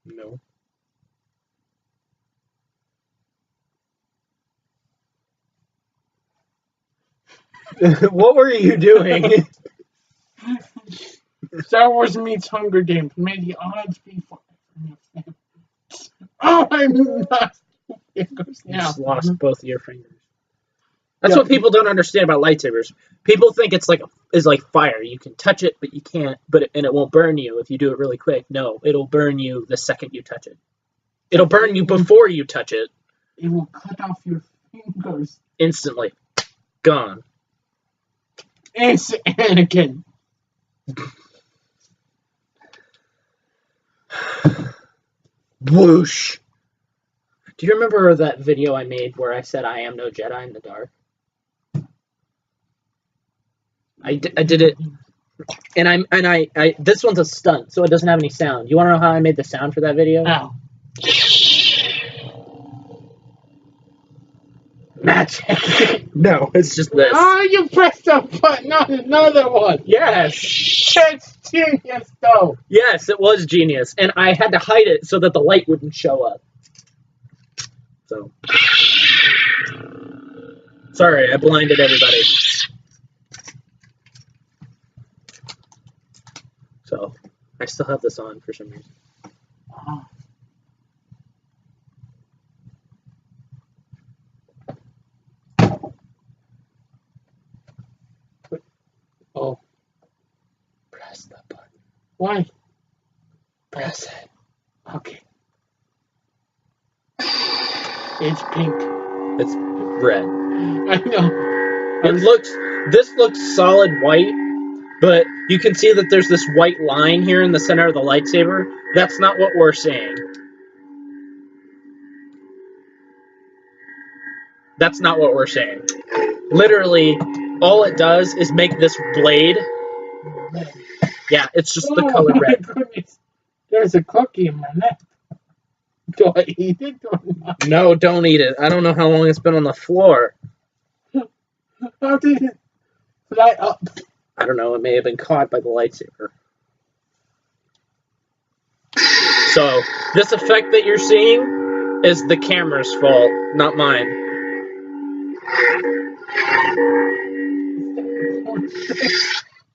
No. What were you doing? Star Wars meets Hunger Games. May the odds be for. Oh, I'm not. It goes You now. just lost both of your fingers. That's what people don't understand about lightsabers. People think it's like fire. You can touch it, but you can't. And it won't burn you if you do it really quick. No, it'll burn you the second you touch it. It'll burn you before you touch it. It will cut off your fingers Instantly. Gone. It's Anakin. Whoosh. Do you remember that video I made where I said I am no Jedi in the dark? I did it, and I this one's a stunt, so it doesn't have any sound. You want to know how I made the sound for that video? How? Magic. No, it's just this. Oh, you pressed a button on another one. Yes. That's genius, though. Yes, it was genius, and I had to hide it so that the light wouldn't show up. So, sorry, I blinded everybody. So, I still have this on for some reason. Oh. Press the button. Why? Press it. Okay. It's pink. It's red. I know. This looks solid white, but you can see that there's this white line here in the center of the lightsaber. That's not what we're seeing. That's not what we're saying. Literally, all it does is make this blade. Yeah, it's just the color red. Goodness. There's a cookie in my neck. Do I eat it or not? No, don't eat it. I don't know how long it's been on the floor. How did it fly up? I don't know. It may have been caught by the lightsaber. So, this effect that you're seeing is the camera's fault, not mine.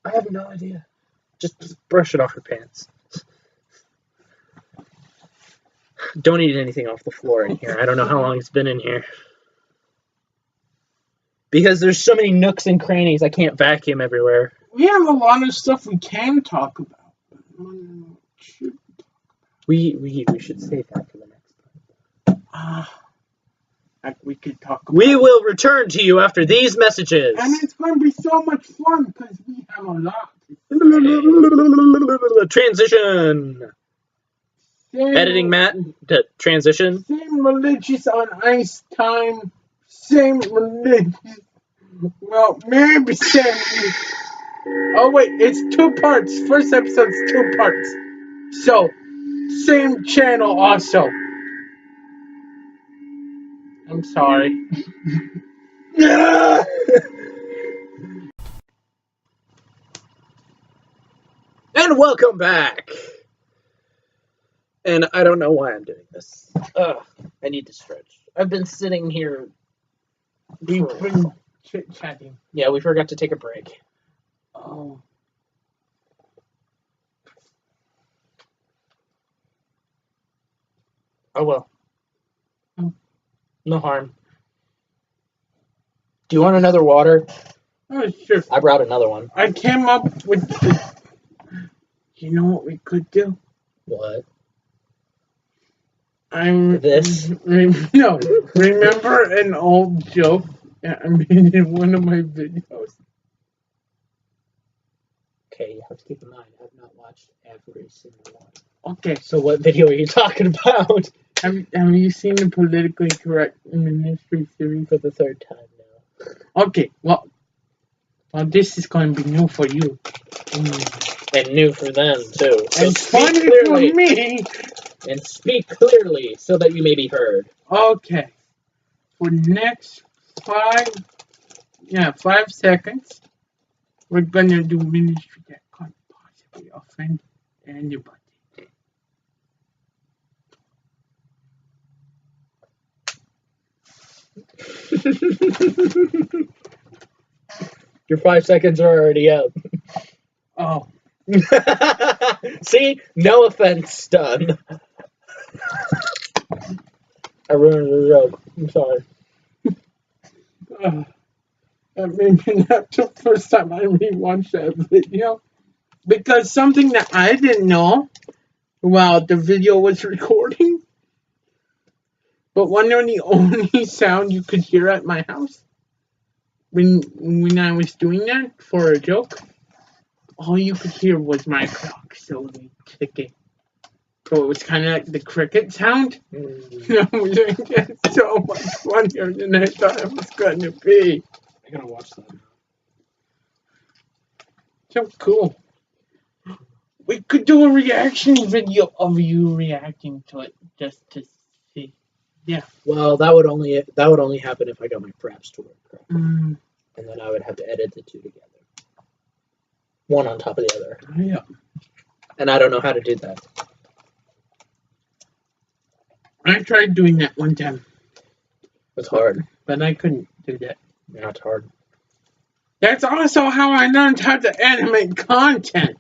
I have no idea. Just brush it off your pants. Don't eat anything off the floor in here. I don't know how long it's been in here. Because there's so many nooks and crannies, I can't vacuum everywhere. We have a lot of stuff we can talk about. We should save that for the next part. We could talk about We will return to you after these messages. And it's going to be so much fun because we have a lot. Transition. Editing Matt to transition. Same religious on ice time same religion. Well, maybe same. Oh wait, it's 2 parts. First episode's 2 parts. So, same channel also. I'm sorry. And welcome back. And I don't know why I'm doing this. I need to stretch. I've been sitting here. We've been chit-chatting. Yeah, we forgot to take a break. Oh. Oh well. Hmm. No harm. Do you want another water? Oh, sure. I brought another one. I came up with the... You know what we could do? What? This? No. Remember an old joke I made in one of my videos? Okay, you have to keep in mind, I've not watched every single one. Okay. So what video are you talking about? Have you seen the politically correct ministry series? For the 3rd time now. Okay, well, this is going to be new for you. And new for them, too. So And funny for me. And speak clearly so that you may be heard. Okay. For the next 5 seconds, we're going to do ministry that can't possibly offend anybody. Your 5 seconds are already up. Oh. See? No offense done. I ruined the joke. I'm sorry. That made me laugh the first time I rewatched that video. Because something that I didn't know while the video was recording, but one of the only sound you could hear at my house when I was doing that for a joke, all you could hear was my clock slowly ticking. So it was kind of like the cricket sound. It was so much funnier than I thought it was going to be. I gotta watch that. So cool. We could do a reaction video of you reacting to it just to see. Yeah. Well, that would only happen if I got my fraps to work correctly. And then I would have to edit the 2 together. One on top of the other. Yeah. And I don't know how to do that. I tried doing that one time. It's hard. But I couldn't do that. Yeah, it's hard. That's also how I learned how to animate content.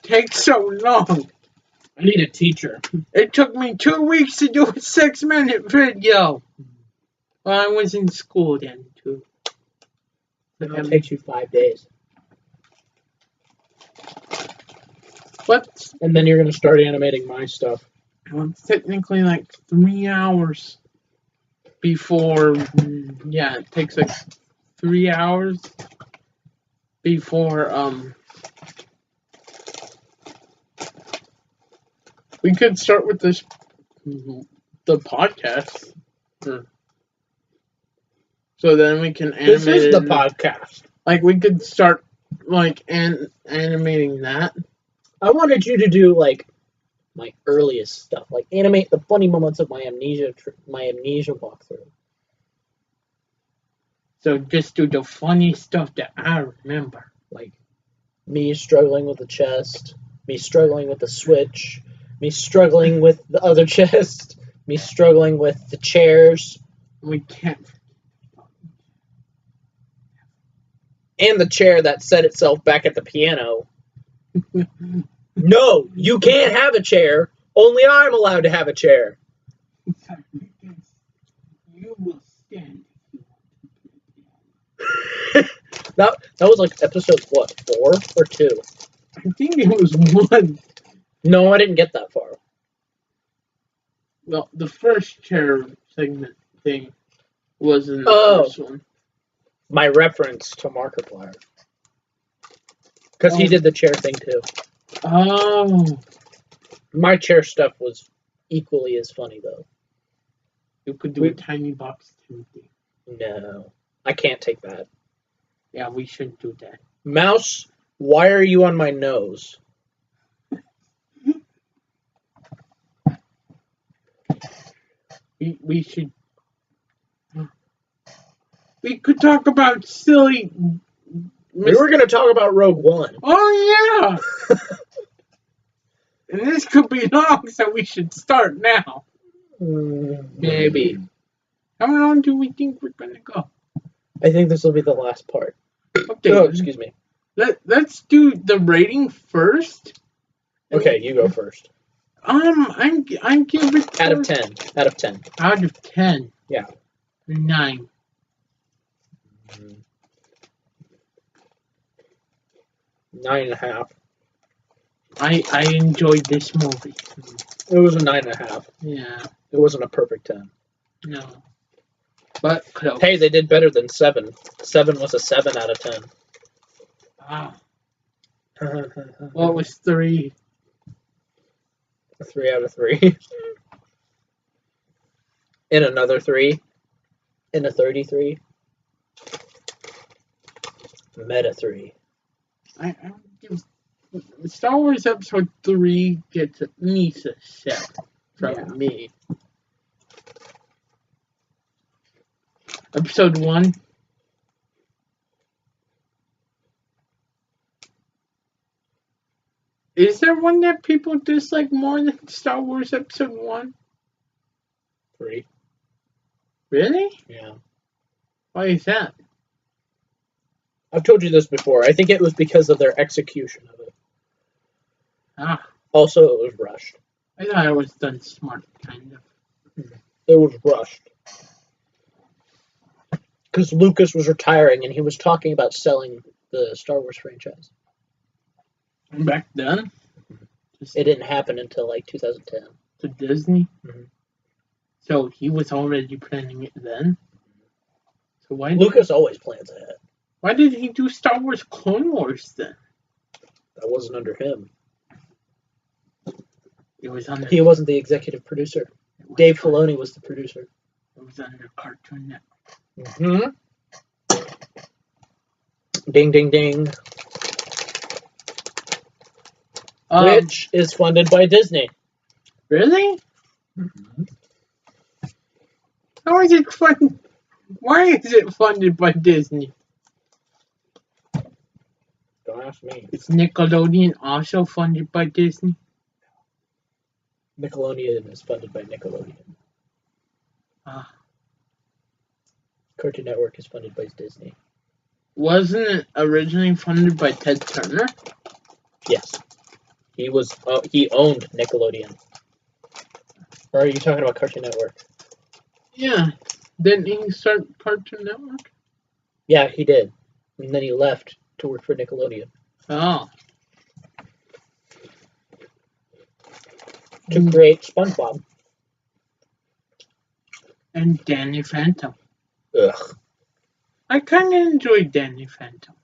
Takes so long. I need a teacher. It took me 2 weeks to do a 6-minute video. Well, I was in school then, too. It takes you 5 days. What? And then you're going to start animating my stuff. Well, it's technically like 3 hours before, it takes like 3 hours before, we could start with the podcast. So then we can animate This is the podcast. Like, we could start, like, animating that. I wanted you to do, like, my earliest stuff. Like, animate the funny moments of my amnesia walkthrough. So just do the funny stuff that I remember. Like, me struggling with the chest, me struggling with the switch, me struggling with the other chest, me struggling with the chairs. We can't. And the chair that set itself back at the piano. No, you can't have a chair. Only I'm allowed to have a chair. You will stand. That was like episode, what, 4 or 2? I think it was 1. No, I didn't get that far. Well, the first chair segment thing was in the first one. My reference to Markiplier. Because he did the chair thing too. Oh. My chair stuff was equally as funny though. You could do a tiny box Timothy. No, I can't take that. Yeah, we should do that. Mouse, why are you on my nose? We should. We could talk about silly. We were going to talk about Rogue One. Oh yeah. And this could be long, so we should start now. Maybe. How long do we think we're gonna go? I think this will be the last part. Okay. Oh, excuse me. Let's do the rating first. Okay, you go first. I'm give it out of 10. Out of 10. Out of 10. Yeah. 9. 9.5. I enjoyed this movie. It was a 9.5. Yeah. It wasn't a perfect 10. No. But close. Hey, they did better than 7. 7 was a 7 out of 10. Wow. What was 3? A 3 out of 3. And another 3. And a 33. Meta 3. I give Star Wars Episode 3 gets at least a 7 from me. Episode 1. Is there one that people dislike more than Star Wars Episode 1? 3. Really? Yeah. Why is that? I've told you this before. I think it was because of their execution of it. Ah. Also, it was rushed. I thought it was done smart, kind of. It was rushed. Because Lucas was retiring and he was talking about selling the Star Wars franchise. Back then? It didn't happen until like 2010. To Disney? Mm-hmm. So he was already planning it then? So why Lucas always plans ahead. Why did he do Star Wars Clone Wars then? That wasn't under him. It was under. He wasn't the executive producer. Dave Filoni was the producer. It was under Cartoon Network. Mm-hmm. Ding, ding, ding. Which is funded by Disney. Really? Mm-hmm. How is it funded? Why is it funded by Disney? Don't ask me. Is Nickelodeon also funded by Disney? Nickelodeon is funded by Nickelodeon. Ah. Cartoon Network is funded by Disney. Wasn't it originally funded by Ted Turner? Yes. He was. He owned Nickelodeon. Or are you talking about Cartoon Network? Yeah. Didn't he start Cartoon Network? Yeah, he did. And then he left to work for Nickelodeon. Oh. To create SpongeBob. And Danny Phantom. Ugh. I kind of enjoyed Danny Phantom.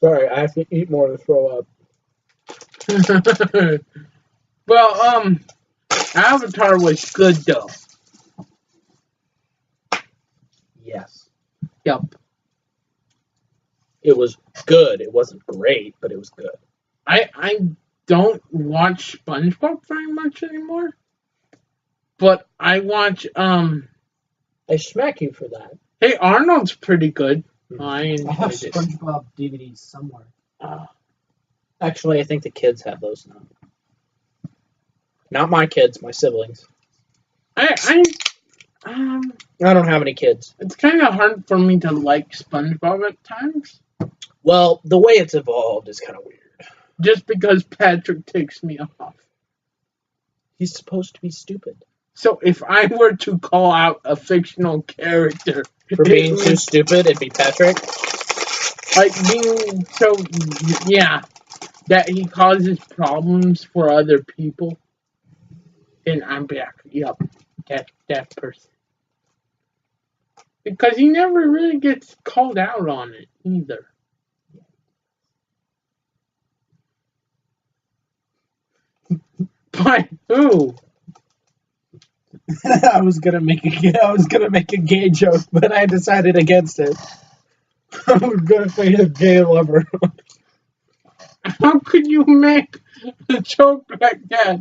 Sorry, I have to eat more to throw up. Well, Avatar was good though. Yes. Yep. It was good. It wasn't great, but it was good. I don't watch SpongeBob very much anymore. But I watch I smack you for that. Hey Arnold's pretty good. I I enjoyed have it. SpongeBob DVDs somewhere. Actually, I think the kids have those now. Not my kids, my siblings. I don't have any kids. It's kind of hard for me to like SpongeBob at times. Well, the way it's evolved is kind of weird. Just because Patrick takes me off. He's supposed to be stupid. So if I were to call out a fictional character For being too stupid, it'd be Patrick. Like being so, yeah, that he causes problems for other people, then I'm back. Yep, that person. Because he never really gets called out on it either. By who? I was gonna make a gay joke, but I decided against it. I'm gonna say a gay lover. How could you make a joke like that?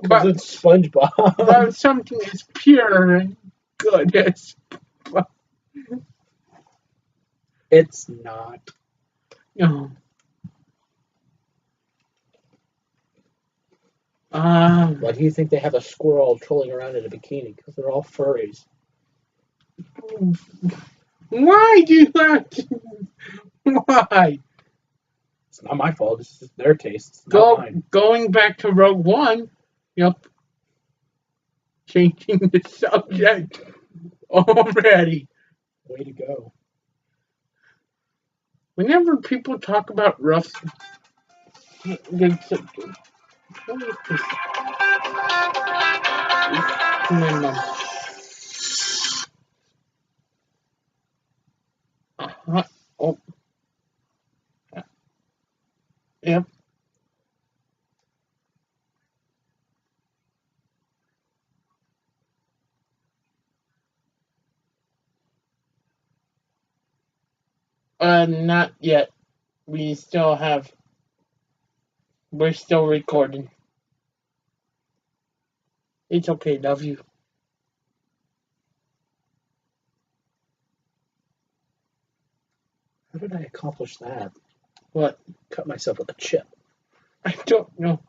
Because it's SpongeBob. About something as pure and good as. It's not. No. Why do you think they have a squirrel trolling around in a bikini? Because they're all furries. Why do you have to? Why? It's not my fault. It's just their taste. It's not mine. Going back to Rogue One. Yep. Changing the subject already. Way to go. Whenever people talk about rough. What is this? It's my mom. Oh. Yep. Not yet. We're still recording. It's okay, love you. How did I accomplish that? What? Cut myself with a chip. I don't know.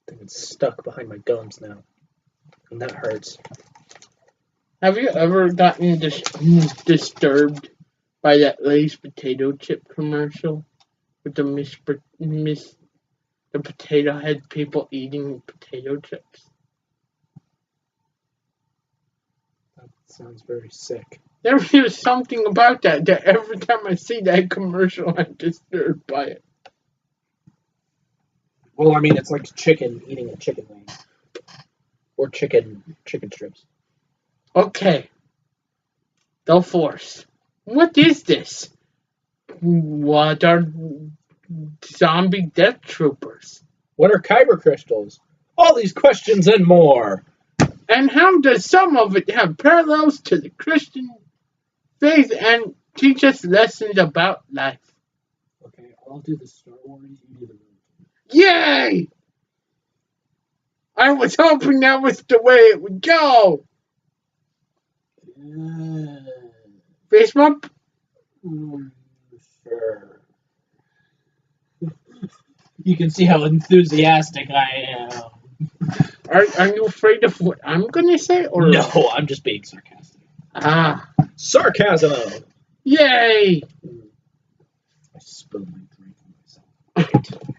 I think it's stuck behind my gums now. And that hurts. Have you ever gotten disturbed by that Lay's potato chip commercial with the potato head people eating potato chips? That sounds very sick. There is something about that every time I see that commercial, I'm disturbed by it. Well, I mean, it's like chicken eating a chicken wing. Or chicken strips. Okay. The Force. What is this? What are zombie death troopers? What are kyber crystals? All these questions and more. And how does some of it have parallels to the Christian faith and teach us lessons about life? Okay, I'll do the Star Wars, you do the movie. Yay! I was hoping that was the way it would go. Face bump? Sure. You can see how enthusiastic I am. Are you afraid of what I'm gonna say? Or No, I'm just being sarcastic. Sarcasm! Yay! I spilled my drink on myself.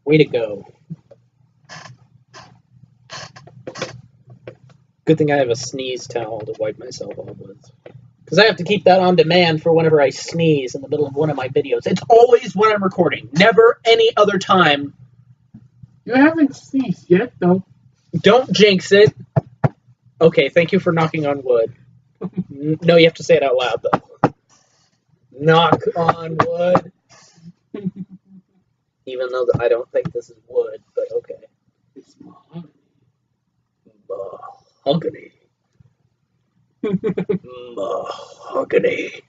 Way to go. Good thing I have a sneeze towel to wipe myself off with. Because I have to keep that on demand for whenever I sneeze in the middle of one of my videos. It's always when I'm recording, never any other time. You haven't sneezed yet, though. Don't jinx it. Okay, thank you for knocking on wood. No, you have to say it out loud, though. Knock on wood. Even though I don't think this is wood, but okay. It's mahogany. Mahogany. Mahogany.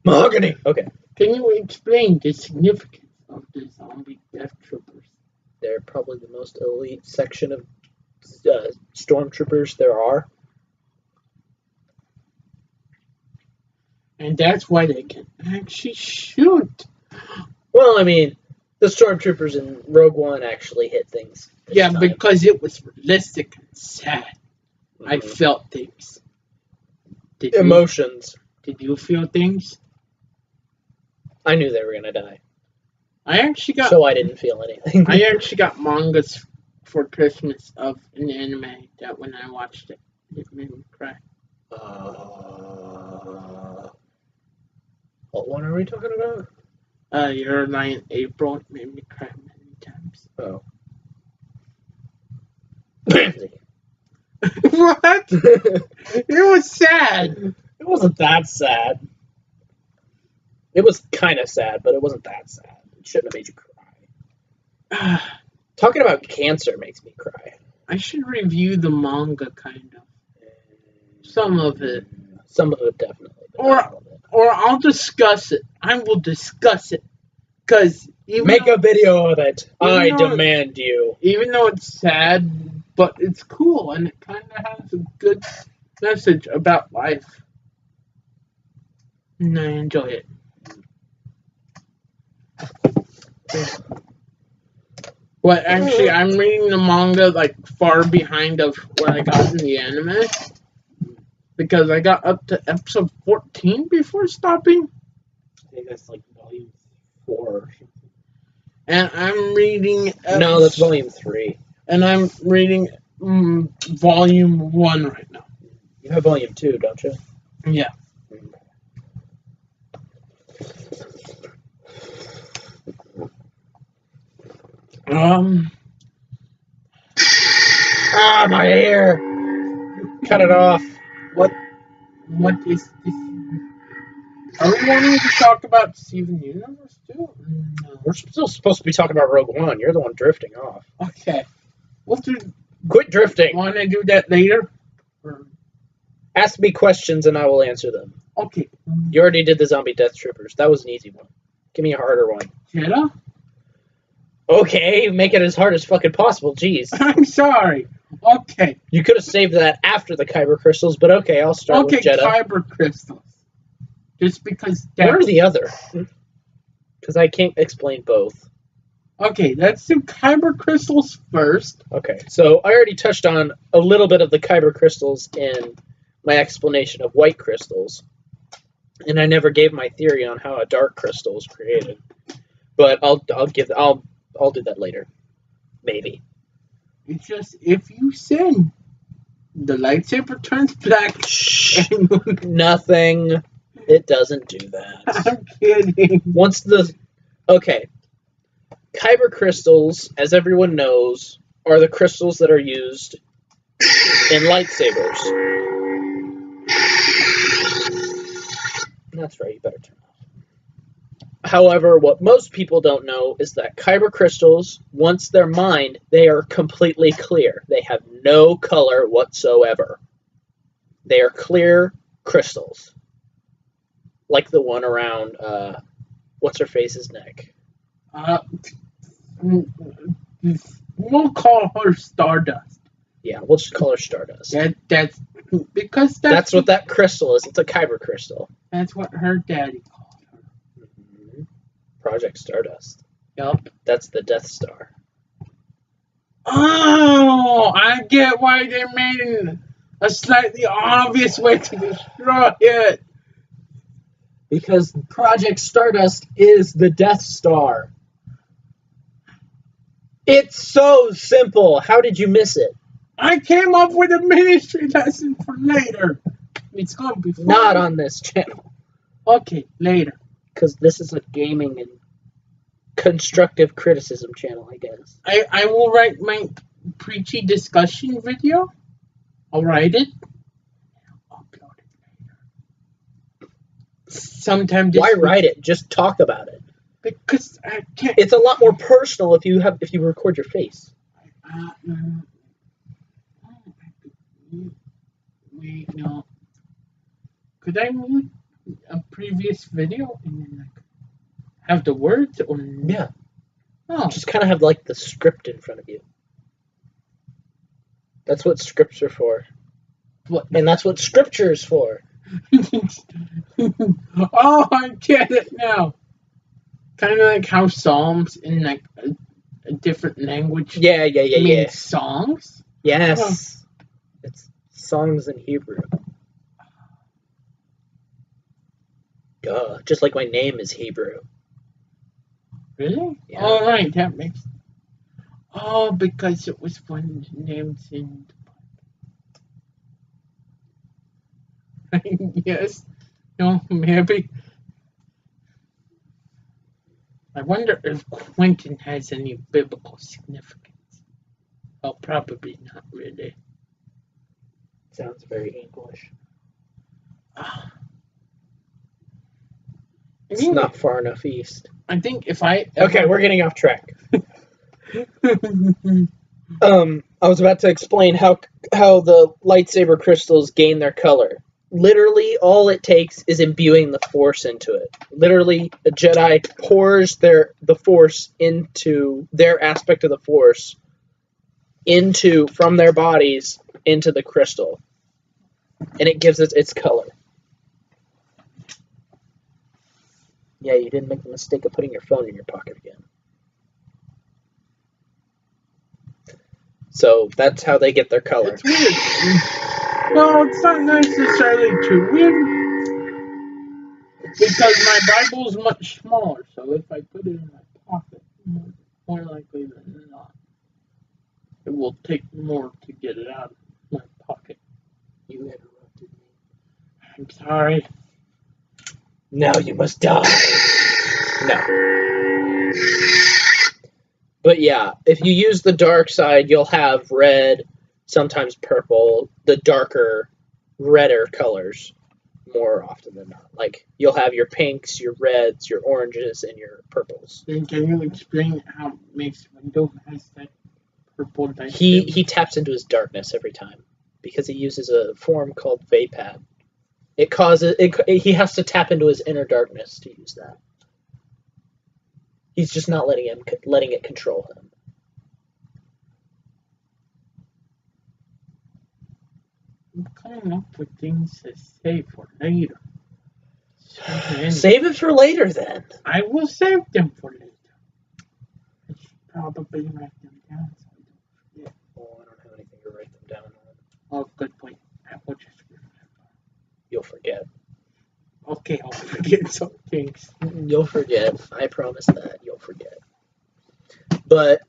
Mahogany. Okay. Can you explain the significance of the zombie death troopers? They're probably the most elite section of stormtroopers there are. And that's why they can actually shoot. Well, I mean, the stormtroopers in Rogue One actually hit things. Yeah, time. because it was realistic and sad. Mm-hmm. I felt things. Emotions. Did you feel things? I knew they were gonna die. So I didn't feel anything. I actually got mangas for Christmas of an anime that when I watched it, it made me cry. What one are we talking about? Your Lion April, it made me cry many times. Oh. What? It was sad. It wasn't that sad. It was kind of sad, but it wasn't that sad. It shouldn't have made you cry. Talking about cancer makes me cry. I should review the manga, kind of. Some of it. Some of it, definitely. But not all of it. Or I'll discuss it. I will discuss it. Because Make a video of it. I though demand you. even though it's sad, but it's cool, and it kind of has a good message about life. And I enjoy it. Well, actually, I'm reading the manga like far behind of where I got in the anime. Because I got up to episode 14 before stopping. I think that's like volume 4 or something. And I'm reading... No, that's volume 3. And I'm reading volume 1 right now. You have volume 2, don't you? Yeah. My hair! Cut it off. What is this? Are we wanting to talk about Steven Universe too? No. We're still supposed to be talking about Rogue One. You're the one drifting off. Okay. We'll do. Quit drifting. Want to do that later? Or... Ask me questions and I will answer them. Okay. You already did the Zombie Death Troopers. That was an easy one. Give me a harder one. Jetta? Okay, make it as hard as fucking possible. Jeez. I'm sorry. Okay. You could have saved that after the Kyber crystals, but okay, I'll start with Jetta. Kyber crystals. Just because. What are the other? Because I can't explain both. Okay, let's do Kyber crystals first. Okay, so I already touched on a little bit of the Kyber crystals in my explanation of white crystals, and I never gave my theory on how a dark crystal is created. But I'll do that later, maybe. It's just if you sin, the lightsaber turns black. Nothing. It doesn't do that. I'm kidding. Okay. Kyber crystals, as everyone knows, are the crystals that are used in lightsabers. That's right, you better turn off. However, what most people don't know is that Kyber crystals, once they're mined, they are completely clear. They have no color whatsoever. They are clear crystals. Like the one around, what's-her-face's neck? We'll call her Stardust. Yeah, we'll just call her Stardust. That's what that crystal is. It's a Kyber crystal. That's what her daddy called her. Mm-hmm. Project Stardust. Yup. That's the Death Star. Oh, I get why they made a slightly obvious way to destroy it. Because Project Stardust is the Death Star. It's so simple. How did you miss it? I came up with a ministry lesson for later. It's going to be fun. Not on this channel. Okay, later. Because this is a gaming and constructive criticism channel, I guess. I will write my preachy discussion video. I'll write it. I'll upload it later. Sometime this Why week. write it? Just talk about it. Because I can't. It's a lot more personal if you record your face. Wait, no. Could I mute a previous video and then like have the words or Yeah. Oh. Just kind of have like the script in front of you. That's what scripts are for. What? And that's what scripture is for. Oh, I get it now. Kind of like how Psalms in like a different language. Yeah. Songs. Yes. Oh. It's songs in Hebrew. Duh. Just like my name is Hebrew. Really? Yeah. Oh, right. That makes. Oh, because it was one name's in. Yes. No, maybe. I wonder if Quentin has any biblical significance. Oh, probably not really. Sounds very English. It's not far enough east. I think if I... Okay, we're getting off track. I was about to explain how the lightsaber crystals gain their color. Literally, all it takes is imbuing the Force into it. Literally, a Jedi pours the Force into their aspect of the Force from their bodies into the crystal, and it gives it its color. Yeah, you didn't make the mistake of putting your phone in your pocket again. So that's how they get their color. It's weird. Well, it's not necessarily too weird. Because my Bible's much smaller, so if I put it in my pocket, more likely than not, it will take more to get it out of my pocket. You interrupted me. I'm sorry. Now you must die. No. But yeah, if you use the dark side, you'll have red, sometimes purple, the darker, redder colors more often than not. Like, you'll have your pinks, your reds, your oranges, and your purples. Then can you explain how Mace Windu has that purple lightsaber? He taps into his darkness every time because he uses a form called Vapad. He has to tap into his inner darkness to use that. He's just not letting it control him. I'm coming up with things to say for later. Save it for later, then. I will save them for later. I should probably write them down so I don't forget. Oh, I don't have anything to write them down on. Oh, good point. I will just remember. You'll forget. Okay, I'll forget some things. You'll forget. I promise that. You'll forget. But,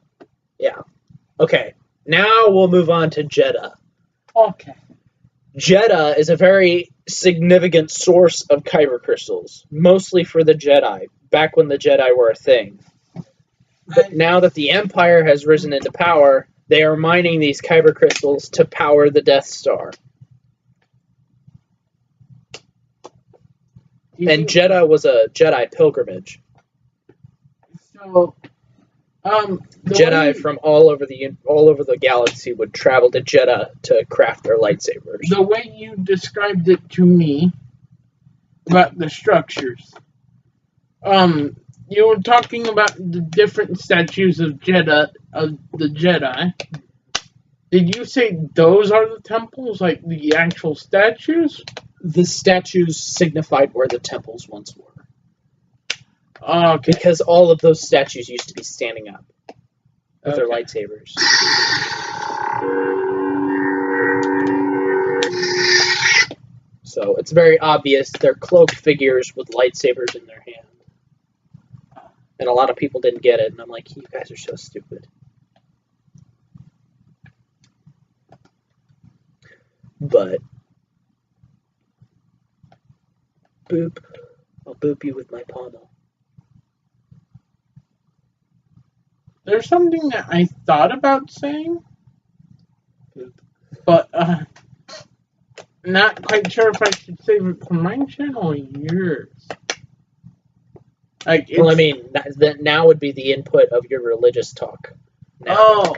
yeah. Okay, now we'll move on to Jedha. Okay. Jedha is a very significant source of kyber crystals, mostly for the Jedi, back when the Jedi were a thing. But now that the Empire has risen into power, they are mining these kyber crystals to power the Death Star. And Jedha was a Jedi pilgrimage. So, Jedi from all over the galaxy would travel to Jedha to craft their lightsabers. The way you described it to me about the structures, you were talking about the different statues of the Jedi. Did you say those are the temples, like the actual statues? The statues signified where the temples once were. Okay. Because all of those statues used to be standing up with their lightsabers. So it's very obvious they're cloaked figures with lightsabers in their hand. And a lot of people didn't get it, and I'm like, you guys are so stupid. But boop. I'll boop you with my pommel. There's something that I thought about saying, but not quite sure if I should save it for my channel or yours. Like, well, I mean, that now would be the input of your religious talk. Now.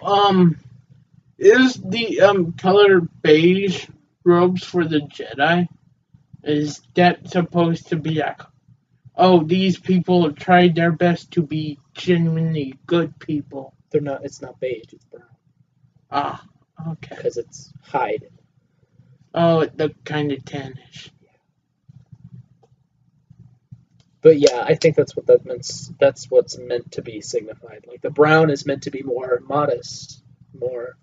Is the color beige robes for the Jedi? Is that supposed to be like, oh, these people have tried their best to be genuinely good people? They're not. It's not beige. It's brown. Ah, okay. Because it's hide. Oh, it looked kind of tannish. But yeah, I think that's what that means. That's what's meant to be signified. Like the brown is meant to be more modest, more.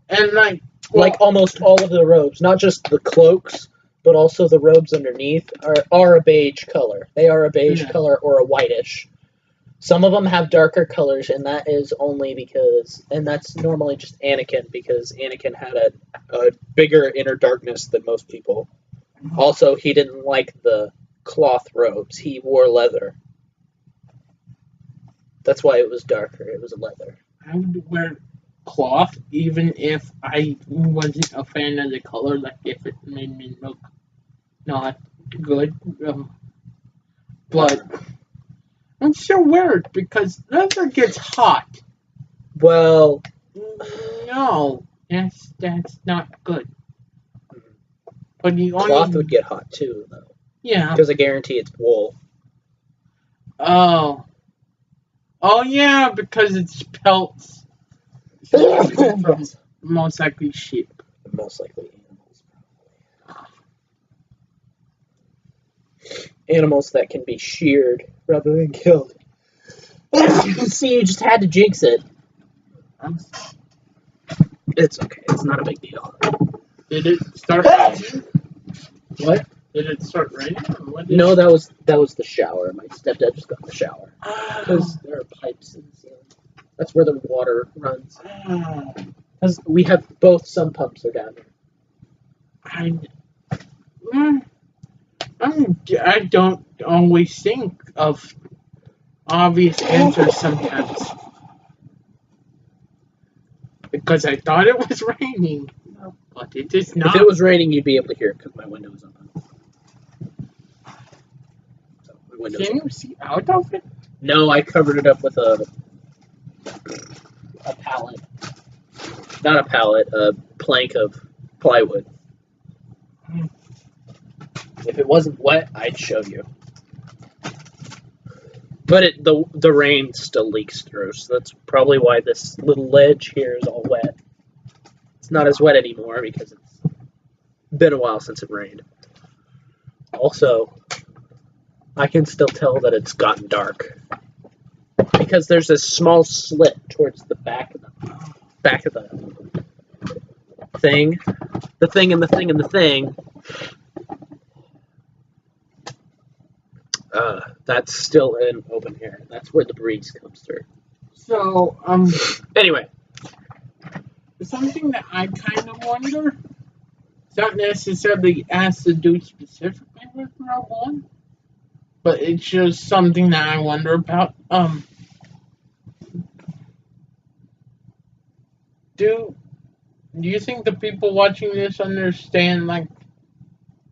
And like almost all of the robes, not just the cloaks, but also the robes underneath are a beige color. They are a beige color or a whitish. Some of them have darker colors, and that is only because, and that's normally just Anakin, because Anakin had a bigger inner darkness than most people. Also, he didn't like the cloth robes. He wore leather. That's why it was darker. It was leather. I would wear cloth even if I wasn't a fan of the color, like if it made me look not good. But it's so weird because leather gets hot. Well, No, that's not good. But you cloth only would get hot too, though, yeah. because I guarantee it's wool. Oh yeah, because it's pelts from most likely sheep. Most likely animals. Animals that can be sheared rather than killed. See, you just had to jinx it. It's okay. It's not a big deal. Did it start raining? What? Did it start raining? No, that was the shower. My stepdad just got in the shower. Oh. Because there are pipes in the ceiling. That's where the water runs. Because we have both sump pumps are down here. I don't always think of obvious answers sometimes. Because I thought it was raining. But it is not. If it was raining, you'd be able to hear it because my window is open. So my window's Can you see out of it? No, I covered it up with a pallet. Not a pallet, a plank of plywood. If it wasn't wet, I'd show you. But the rain still leaks through, so that's probably why this little ledge here is all wet. It's not as wet anymore because it's been a while since it rained. Also, I can still tell that it's gotten dark because there's this small slit towards the back of the thing. The thing and the thing and the thing. That's still in open air. That's where the breeze comes through. So, Anyway. something that I kind of wonder, it's not necessarily has to do specifically with Rogue One, but it's just something that I wonder about. Do you think the people watching this understand like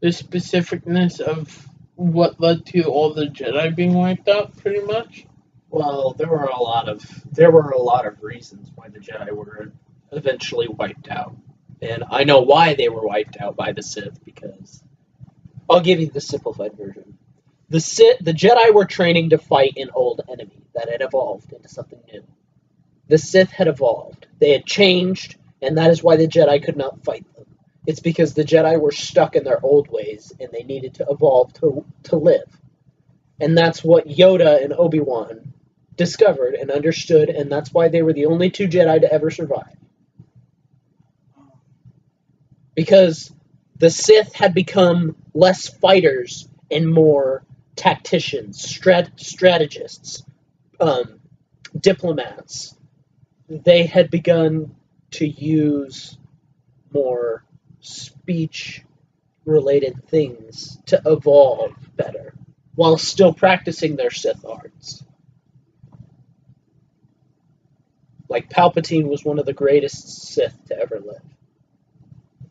the specificness of what led to all the Jedi being wiped out, pretty much? Well, there were a lot of reasons why the Jedi were eventually wiped out, and I know why they were wiped out by the Sith because I'll give you the simplified version. The Jedi were training to fight an old enemy that had evolved into something new. The Sith had evolved; they had changed, and that is why the Jedi could not fight them. It's because the Jedi were stuck in their old ways, and they needed to evolve to live. And that's what Yoda and Obi-Wan discovered and understood, and that's why they were the only two Jedi to ever survive. Because the Sith had become less fighters and more tacticians, strategists, diplomats. They had begun to use more speech-related things to evolve better, while still practicing their Sith arts. Like Palpatine was one of the greatest Sith to ever live.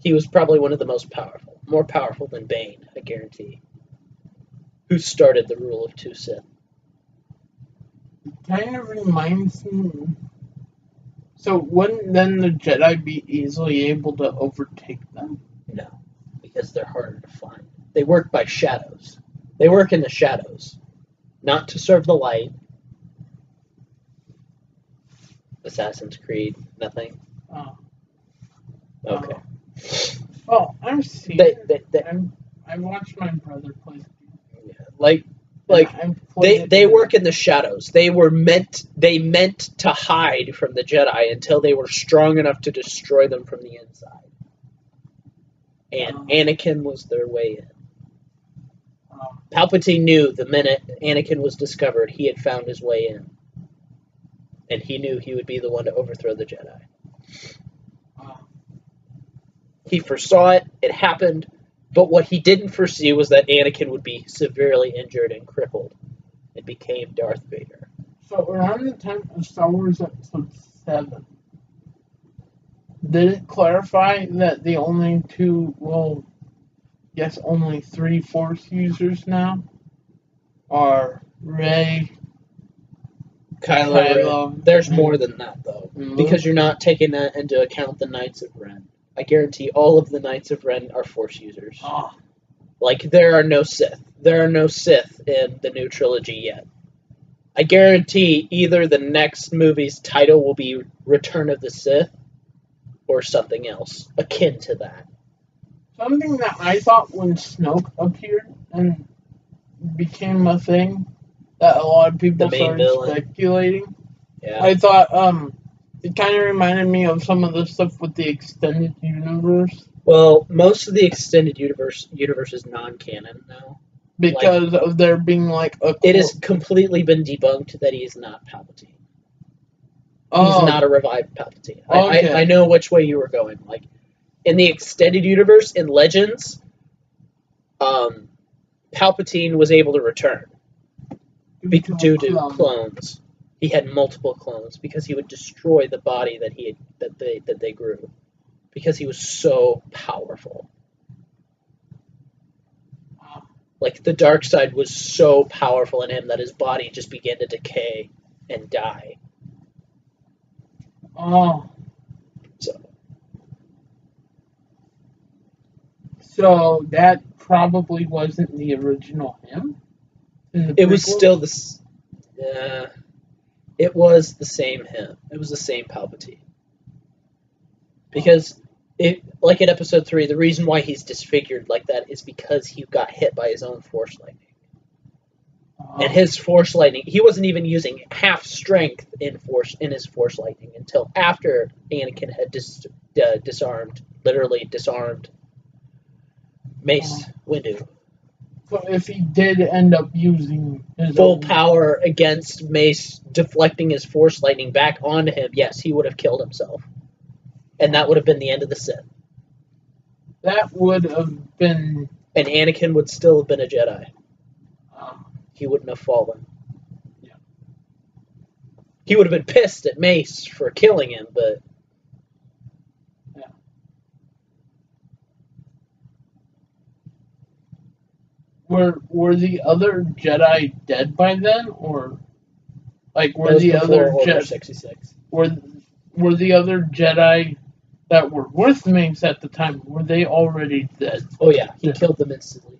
He was probably one of the most powerful, more powerful than Bane, I guarantee. Who started the rule of two Sith? It kind of reminds me. So wouldn't then the Jedi be easily able to overtake them? No, because they're harder to find. They work by shadows. They work in the shadows, not to serve the light. Assassin's Creed, nothing. Oh. Okay. Well, I've seen. I watched my brother play. They work in the shadows. They meant to hide from the Jedi until they were strong enough to destroy them from the inside. And Anakin was their way in. Palpatine knew the minute Anakin was discovered, he had found his way in. And he knew he would be the one to overthrow the Jedi. He foresaw it, it happened, but what he didn't foresee was that Anakin would be severely injured and crippled and became Darth Vader. So around the time of Star Wars Episode 7, did it clarify that the only only 3 Force users now? are Rey, Kylo Ren. Kylo. There's more than that, though. and Because Luke. you're not taking that into account the Knights of Ren. I guarantee all of the Knights of Ren are Force users. Oh, Like, there are no Sith. There are no Sith in the new trilogy yet. I guarantee either the next movie's title will be Return of the Sith or something else akin to that. something that I thought when Snoke appeared and became a thing that a lot of people The main started villain. speculating. Yeah. I thought it kind of reminded me of some of the stuff with the extended universe Well, most of the extended universe is non-canon now. because of there being like a. It has completely been debunked that he's not Palpatine. Oh, He's not a revived Palpatine. Okay. I know which way you were going. Like, in the extended universe, in Legends, Palpatine was able to return due to clones. He had multiple clones because he would destroy the body that they grew because he was so powerful. Like, the dark side was so powerful in him that his body just began to decay and die. Oh, So so that probably wasn't the original him. In the it was prequel? still it was the same him. It was the same Palpatine. Because like in episode 3, the reason why he's disfigured like that is because he got hit by his own force lightning. Oh. And his force lightning, he wasn't even using half strength in his force lightning until after Anakin had literally disarmed Mace Windu. So if he did end up using his Full own power against Mace, deflecting his force lightning back onto him, yes, he would have killed himself. And that would have been the end of the Sith. that would have been. And Anakin would still have been a Jedi. He wouldn't have fallen. Yeah. He would have been pissed at Mace for killing him, but Yeah. Were the other Jedi dead by then, or like that were was the before other Order Jedi 66. were the other Jedi that were with Mace at the time, were they already dead? Oh yeah, he Yeah. killed them instantly.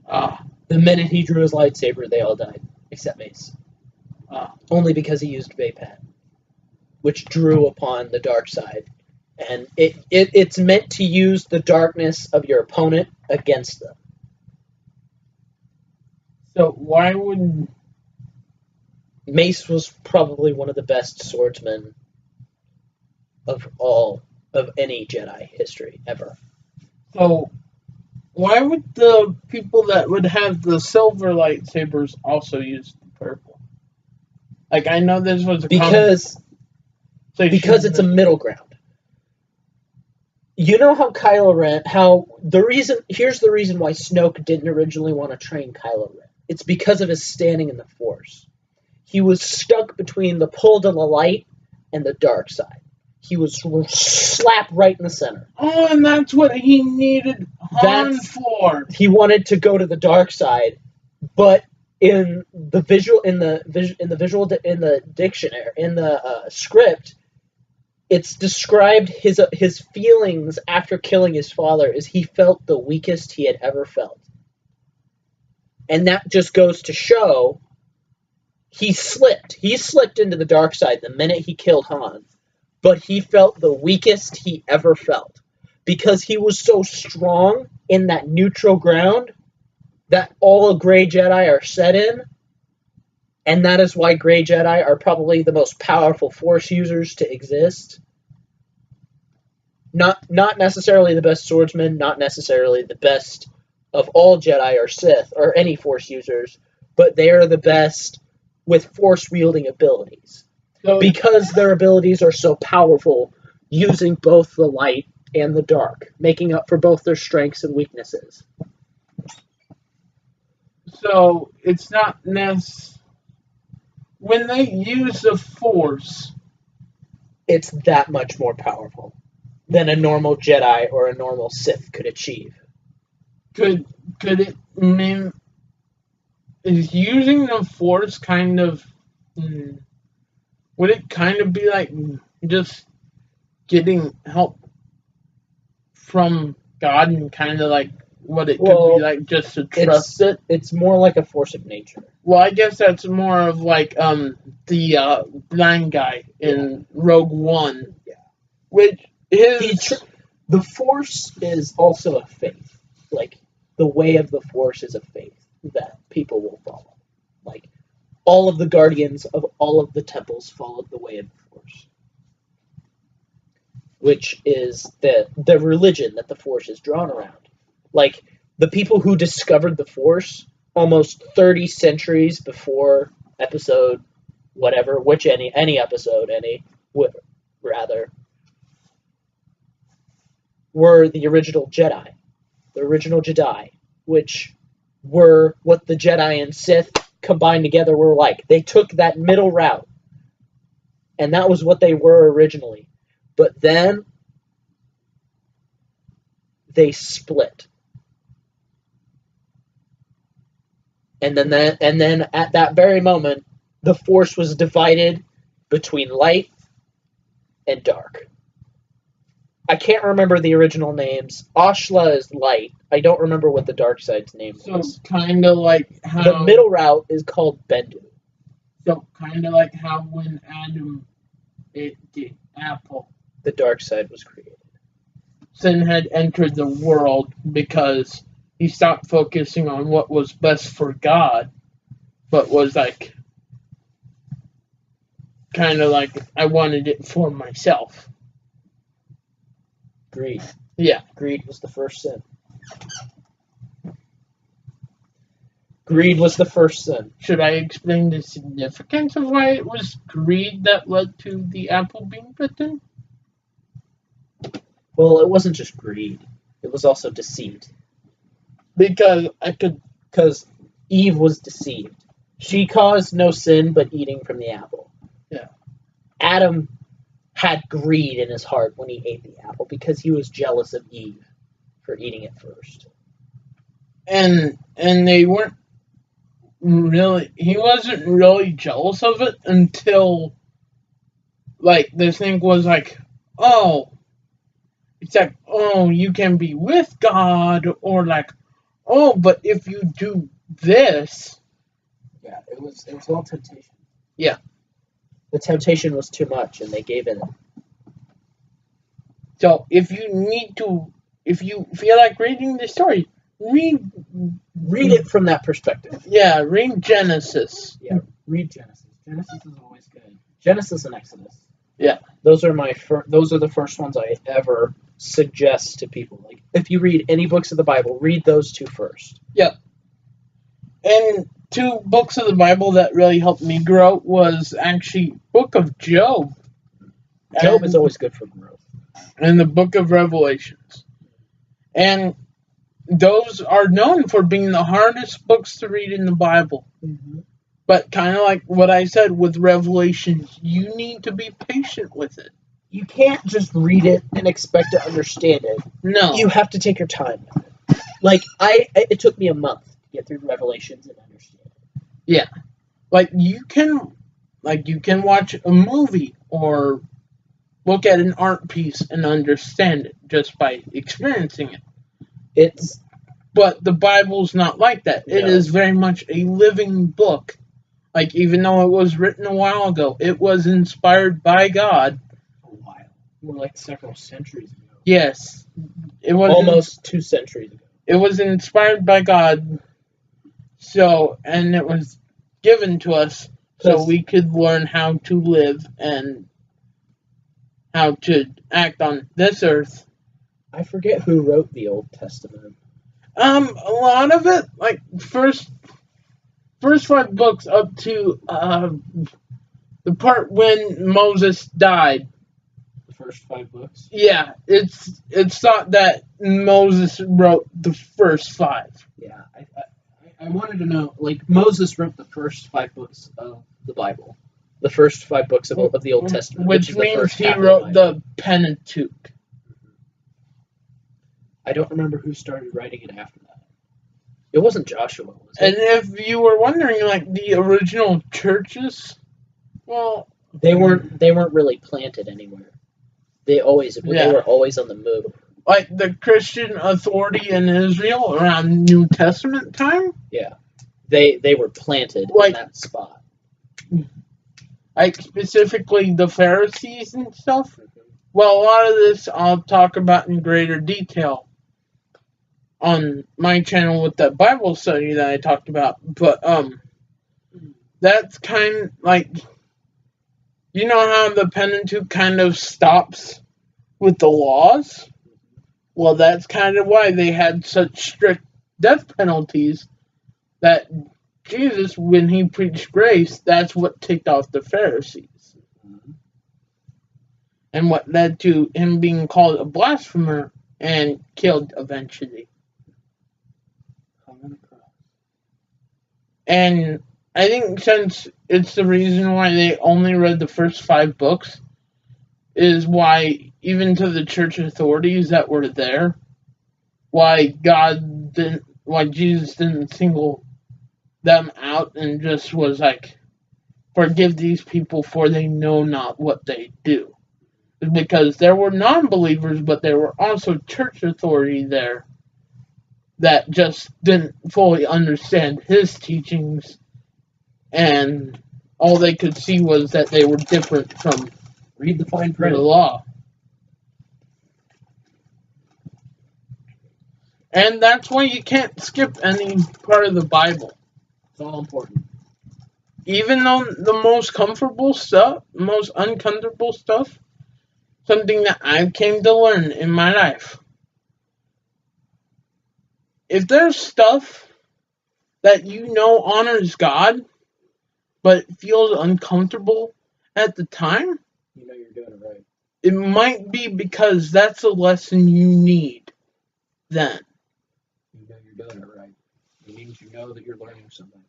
Ah, The minute he drew his lightsaber, they all died, except Mace. ah. Only because he used Vapad, which drew upon the dark side. And it's meant to use the darkness of your opponent against them. So why would Mace was probably one of the best swordsmen of any Jedi history ever. so why would the people that would have the silver lightsabers also use the purple? Like I know this was a Because conversation it's a middle ground. You know how Kylo Ren, here's the reason why Snoke didn't originally want to train Kylo Ren. It's because of his standing in the Force. He was stuck between the pull to the light and the dark side. He was slapped right in the center. Oh, and that's what he needed Han for. He wanted to go to the dark side, but in the dictionary, in the script, it's described his feelings after killing his father is he felt the weakest he had ever felt. And that just goes to show he slipped. He slipped into the dark side the minute he killed Han. But he felt the weakest he ever felt. Because he was so strong in that neutral ground that all Grey Jedi are set in. And that is why Grey Jedi are probably the most powerful Force users to exist. Not necessarily the best swordsmen, not necessarily the best of all Jedi or Sith or any Force users, but they are the best with Force-wielding abilities. So, Because their abilities are so powerful, using both the light and the dark, making up for both their strengths and weaknesses. so it's not when they use the Force. It's that much more powerful than a normal Jedi or a normal Sith could achieve. Could it mean is using the Force kind of, would it kind of be like just getting help from God and kind of like what it could be like just to trust it? It's more like a force of nature. Well, I guess that's more of like the blind guy in Rogue One, which is The Force is also a faith. Like, the way of the Force is a faith that people will follow. Like, all of the guardians of all of the temples followed the way of the Force, which is the religion that the Force is drawn around. Like, the people who discovered the Force almost 30 centuries before episode whatever, which any episode, rather, were the original Jedi, which were what the Jedi and Sith combined together were like. They took that middle route, and that was what they were originally. But then they split, and then at that very moment, the Force was divided between light and dark. I can't remember the original names. Ashla is light. I don't remember what the dark side's name was. So kind of like how The middle route is called Bendu. So kind of like how when Adam ate the apple, The dark side was created. sin had entered the world because he stopped focusing on what was best for God, but was like kind of like I wanted it for myself. Greed. Yeah. Greed was the first sin. Greed was the first sin. Should I explain the significance of why it was greed that led to the apple being bitten? Well, it wasn't just greed. It was also deceit. Because Eve was deceived. She caused no sin but eating from the apple. Yeah. Adam had greed in his heart when he ate the apple because he was jealous of Eve for eating it first. And they weren't really, he wasn't really jealous of it until like this thing was like, oh, it's like, oh, you can be with God, or like, oh, but if you do this. Yeah, it was all temptation. Yeah. The temptation was too much and they gave in. So if you feel like reading the story, read it from that perspective. Yeah, read Genesis. Yeah, read Genesis. Genesis is always good. Genesis and Exodus. Yeah. Those are the first ones I ever suggest to people. Like, if you read any books of the Bible, read those two first. Yep. And 2 books of the Bible that really helped me grow was actually Book of Job. Job is always good for growth. And the Book of Revelations. And those are known for being the hardest books to read in the Bible. Mm-hmm. But kind of like what I said with Revelations, you need to be patient with it. You can't just read it and expect to understand it. No. You have to take your time with it. Like, it took me a month to get through Revelations and understand it. Yeah. Like you can watch a movie or look at an art piece and understand it just by experiencing it. But the Bible's not like that. It is very much a living book. Like, even though it was written a while ago, it was inspired by God. A while. More like several centuries ago. Yes. It was almost 2 centuries ago. It was inspired by God. So, and it was given to us so we could learn how to live and how to act on this earth. I forget who wrote the Old Testament. A lot of it, like first 5 books up to the part when Moses died. The first 5 books? Yeah, it's thought that Moses wrote the first 5. Yeah, I wanted to know, like, Moses wrote the first 5 books of the Bible. The first 5 books of the Old Testament. Which means he wrote the Pentateuch. I don't remember who started writing it after that. It wasn't Joshua, was And it? if you were wondering, like the original churches, well, They weren't really planted anywhere. They Yeah. were always on the move. like the Christian authority in Israel around New Testament time, They were planted in Like- that spot. like specifically the Pharisees and stuff. Well, a lot of this I'll talk about in greater detail on my channel with that Bible study that I talked about. But that's kind like, you know how the Pentateuch kind of stops with the laws? Well, that's kind of why they had such strict death penalties, that Jesus, when he preached grace, that's what ticked off the Pharisees. And what led to him being called a blasphemer and killed eventually. And I think since it's the reason why they only read the first 5 books, is why even to the church authorities that were there, why Jesus didn't single them out and just was like, forgive these people for they know not what they do. Because there were non-believers, but there were also church authority there that just didn't fully understand his teachings, and all they could see was that they were different from Read the fine the print. law. And that's why you can't skip any part of the Bible. It's all important. Even though the most comfortable stuff, most uncomfortable stuff, something that I came to learn in my life. If there's stuff that you know honors God, but feels uncomfortable at the time, You know you're doing it right. it might be because that's a lesson you need then. You know you're doing it right. It means you know that you're learning something.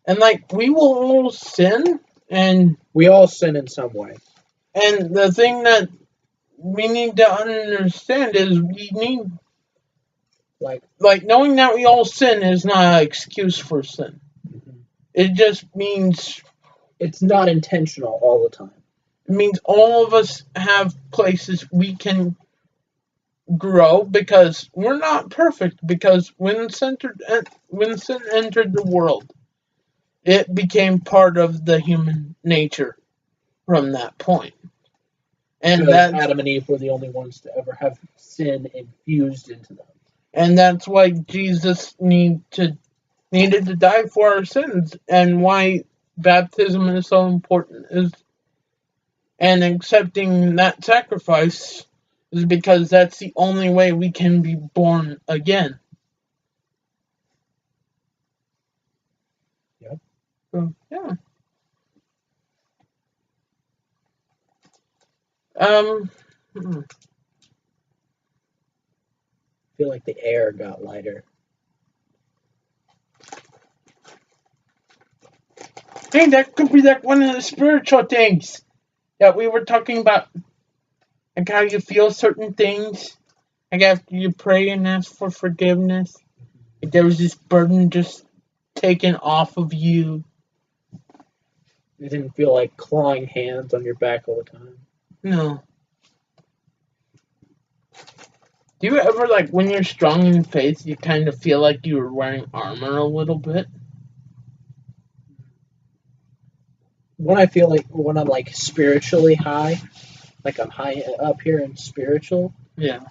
And like, we will all sin, and We all sin in some way. the thing that we need to understand is we need, like knowing that we all sin is not an excuse for sin. It just means, It's not intentional all the time. it means all of us have places we can grow, because we're not perfect, because when sin entered the world, it became part of the human nature from that point. And Because that's, Adam and Eve were the only ones to ever have sin infused into them. and that's why Jesus needed to die for our sins, and why baptism is so important, and accepting that sacrifice is because that's the only way we can be born again. Yep. So, yeah. I feel like the air got lighter. Hey, that could be like one of the spiritual things that we were talking about. Like how you feel certain things. Like after you pray and ask for forgiveness. Like there was this burden just taken off of you. You didn't feel like clawing hands on your back all the time. No. Do you ever, like, when you're strong in faith, you kind of feel like you're wearing armor a little bit? When I'm like spiritually high, like I'm high up here and spiritual, Yeah.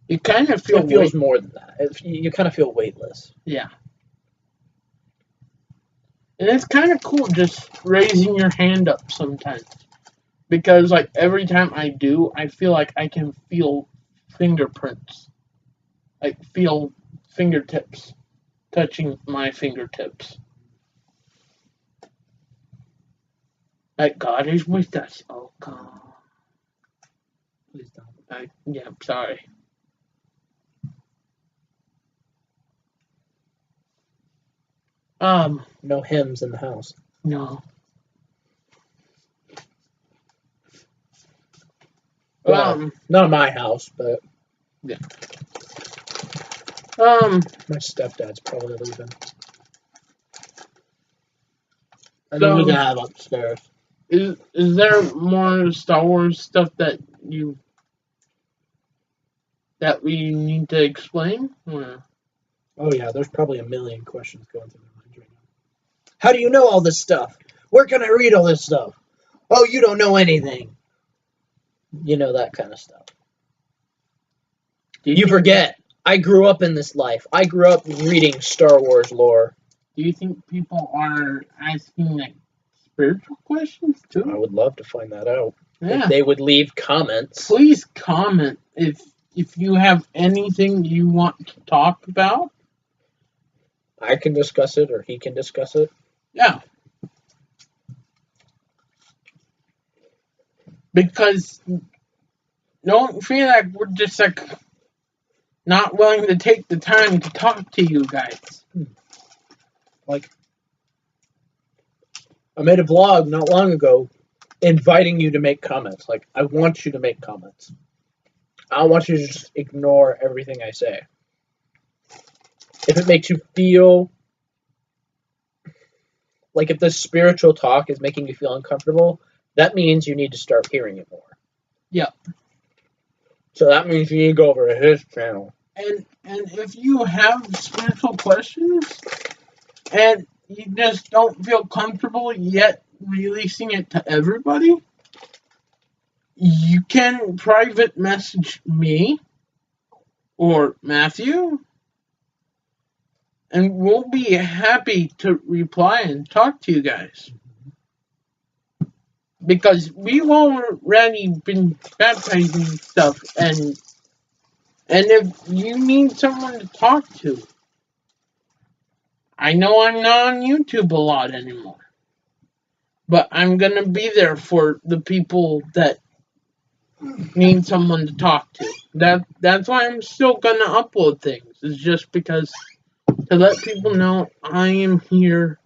You kind of feel it feels more than that. You kind of feel weightless. Yeah. And it's kind of cool just raising your hand up sometimes. Because, like, every time I do, I feel like I can feel fingerprints. Like, feel fingertips touching my fingertips. Like, God is with us. Oh, God. Please don't. Yeah, I'm sorry. No hymns in the house. No. Well, not my house, but yeah. My stepdad's probably leaving. And then we're gonna have upstairs. Is there more Star Wars stuff that we need to explain? Or? Oh yeah, there's probably a million questions going through my mind right now. How do you know all this stuff? Where can I read all this stuff? Oh, you don't know anything. You know, that kind of stuff. You forget. I grew up in this life. I grew up reading Star Wars lore. Do you think people are asking like spiritual questions too? I would love to find that out. Yeah. If they would leave comments. Please comment if you have anything you want to talk about. I can discuss it, or he can discuss it. Yeah. Because don't feel like we're just like not willing to take the time to talk to you guys. Like, I made a vlog not long ago inviting you to make comments. Like, I want you to make comments. I don't want you to just ignore everything I say. If it makes you feel like if this spiritual talk is making you feel uncomfortable, that means you need to start hearing it more. Yeah. So that means you need to go over to his channel. And if you have spiritual questions and you just don't feel comfortable yet releasing it to everybody, you can private message me or Matthew, and we'll be happy to reply and talk to you guys. Because we've already been baptizing stuff, and if you need someone to talk to, I know I'm not on YouTube a lot anymore, but I'm gonna be there for the people that need someone to talk to. That's why I'm still gonna upload things. It's just because to let people know I am here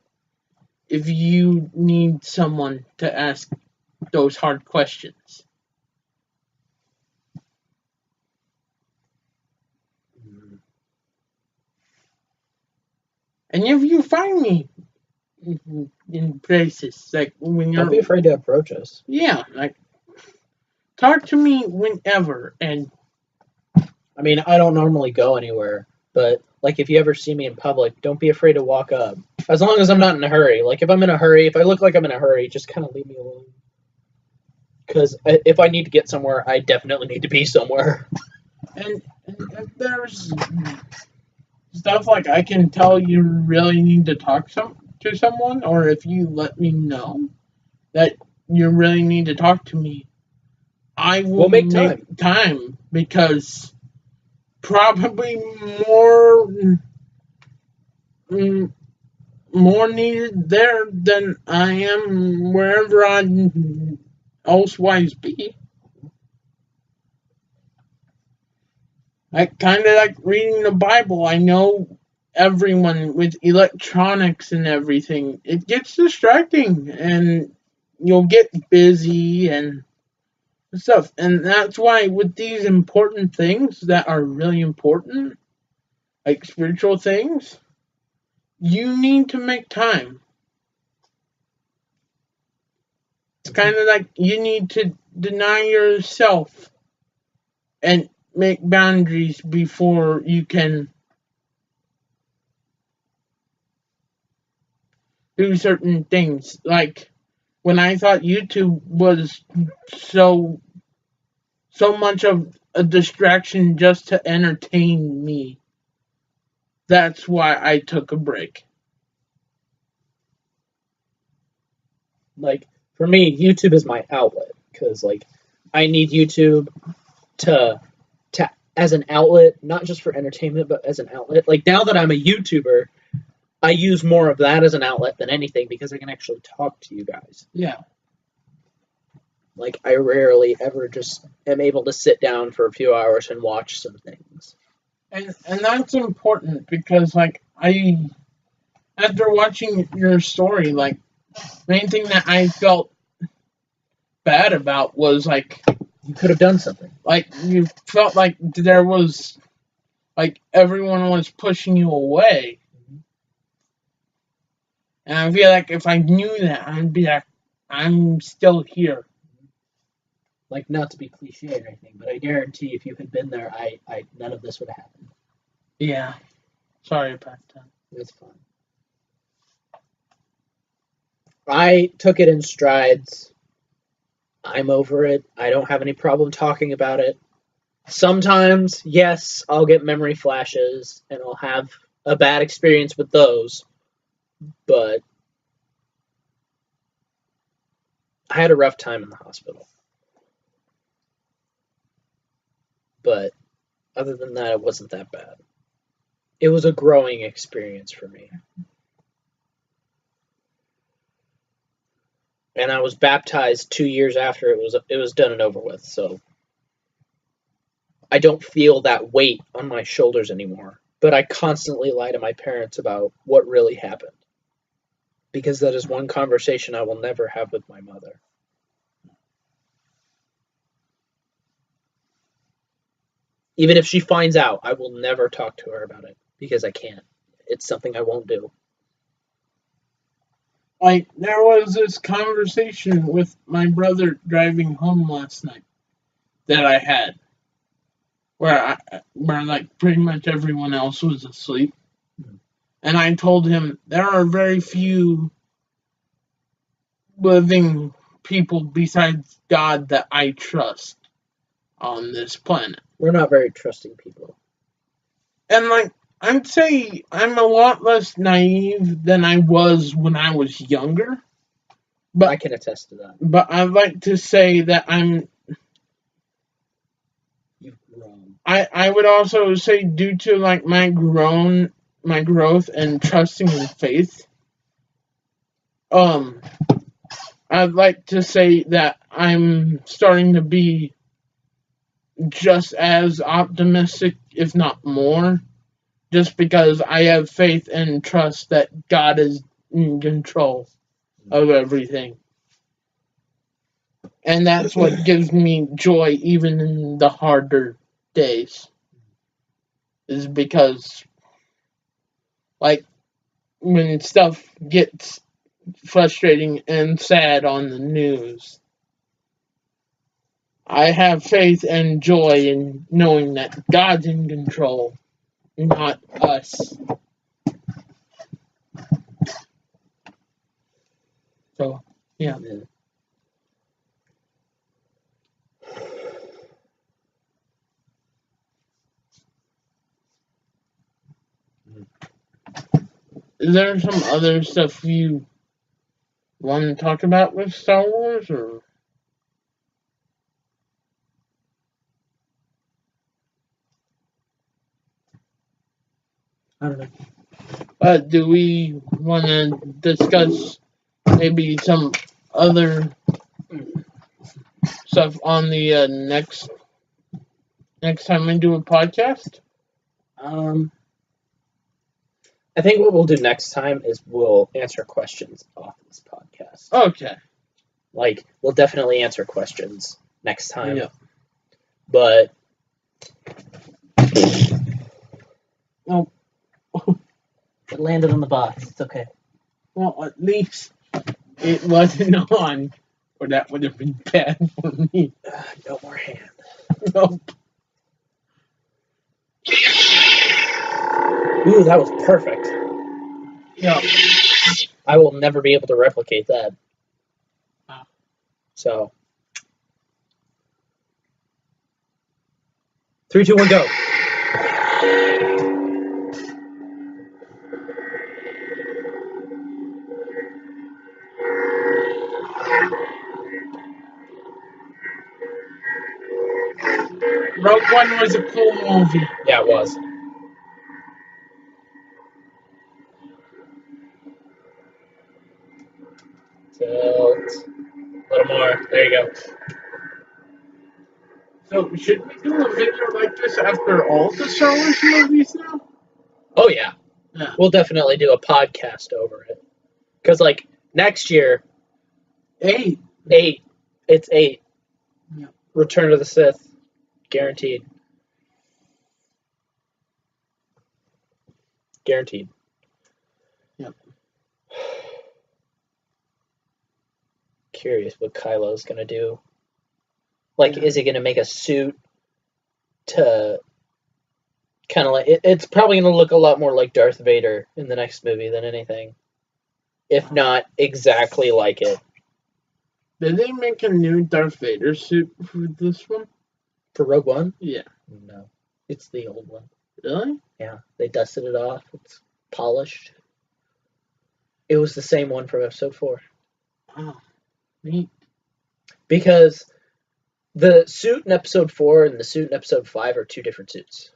if you need someone to ask those hard questions. And if you find me in places, like when you're... Don't be afraid to approach us. Yeah, like, talk to me whenever, and... I mean, I don't normally go anywhere, but, like, if you ever see me in public, don't be afraid to walk up. As long as I'm not in a hurry. Like, if I'm in a hurry, if I look like I'm in a hurry, just kind of leave me alone. Because if I need to get somewhere, I definitely need to be somewhere. And if there's stuff like I can tell you really need to talk to someone, or if you let me know that you really need to talk to me, I will make time because probably more needed there than I am wherever I elsewise be. Kind of like reading the Bible. I know everyone with electronics and everything, it gets distracting and you'll get busy and stuff. And that's why with these important things that are really important, like spiritual things, you need to make time. It's kind of like you need to deny yourself and make boundaries before you can do certain things. Like when I thought YouTube was so much of a distraction just to entertain me, that's why I took a break. Like, for me, YouTube is my outlet. Because, like, I need YouTube to as an outlet, not just for entertainment, but as an outlet. Like, now that I'm a YouTuber, I use more of that as an outlet than anything because I can actually talk to you guys. Yeah. Like, I rarely ever just am able to sit down for a few hours and watch some things. And that's important because, like, after watching your story, like, main thing that I felt bad about was, like, You could have done something. Like, you felt like there was, like, everyone was pushing you away. And I feel like if I knew that, I'd be like, I'm still here. Like, not to be cliche or anything, but I guarantee if you had been there, I none of this would have happened. Yeah. Sorry about that. It's fine. I took it in strides. I'm over it. I don't have any problem talking about it. Sometimes, yes, I'll get memory flashes and I'll have a bad experience with those, but I had a rough time in the hospital. But other than that, it wasn't that bad. It was a growing experience for me. And I was baptized 2 years after it was done and over with, so I don't feel that weight on my shoulders anymore. But I constantly lie to my parents about what really happened. Because that is one conversation I will never have with my mother. Even if she finds out, I will never talk to her about it. Because I can't. It's something I won't do. Like, there was this conversation with my brother driving home last night that I had. Where like, pretty much everyone else was asleep. And I told him, there are very few living people besides God that I trust on this planet. We're not very trusting people. And, like, I'd say I'm a lot less naive than I was when I was younger. But I can attest to that. But I'd like to say that You've grown. I would also say, due to, like, my growth and trusting in faith, I'd like to say that I'm starting to be just as optimistic, if not more, just because I have faith and trust that God is in control of everything. And that's what gives me joy even in the harder days. Is because, like, when stuff gets frustrating and sad on the news, I have faith and joy in knowing that God's in control, not us. So, yeah. Is there some other stuff you want to talk about with Star Wars, or? I don't know. Do we want to discuss maybe some other stuff on the next time we do a podcast? I think what we'll do next time is we'll answer questions off this podcast. Okay. Like, we'll definitely answer questions next time. Yeah. But No. it landed on the box. It's okay. Well, at least it wasn't on, or that would have been bad for me. No more hand. Nope. Ooh, that was perfect. Yeah. I will never be able to replicate that. Wow. So, 3, 2, 1, go. Rogue One was a cool movie. Yeah, it was. Tilt. A little more. There you go. So, should we do a video like this after all the Star Wars movies now? Oh, yeah. Yeah. We'll definitely do a podcast over it. Because, like, next year, 8. 8. It's 8. Yeah. Return of the Sith. Guaranteed. Guaranteed. Yep. Curious what Kylo's gonna do. Like, is he gonna make a suit to kind of like it's probably going to look a lot more like Darth Vader in the next movie than anything, if not exactly like it. Did they make a new Darth Vader suit for this one? For Rogue One? Yeah. No, it's the old one. Really? Yeah, they dusted it off. It's polished. It was the same one from Episode 4. Oh, neat. Because the suit in Episode 4 and the suit in Episode 5 are two different suits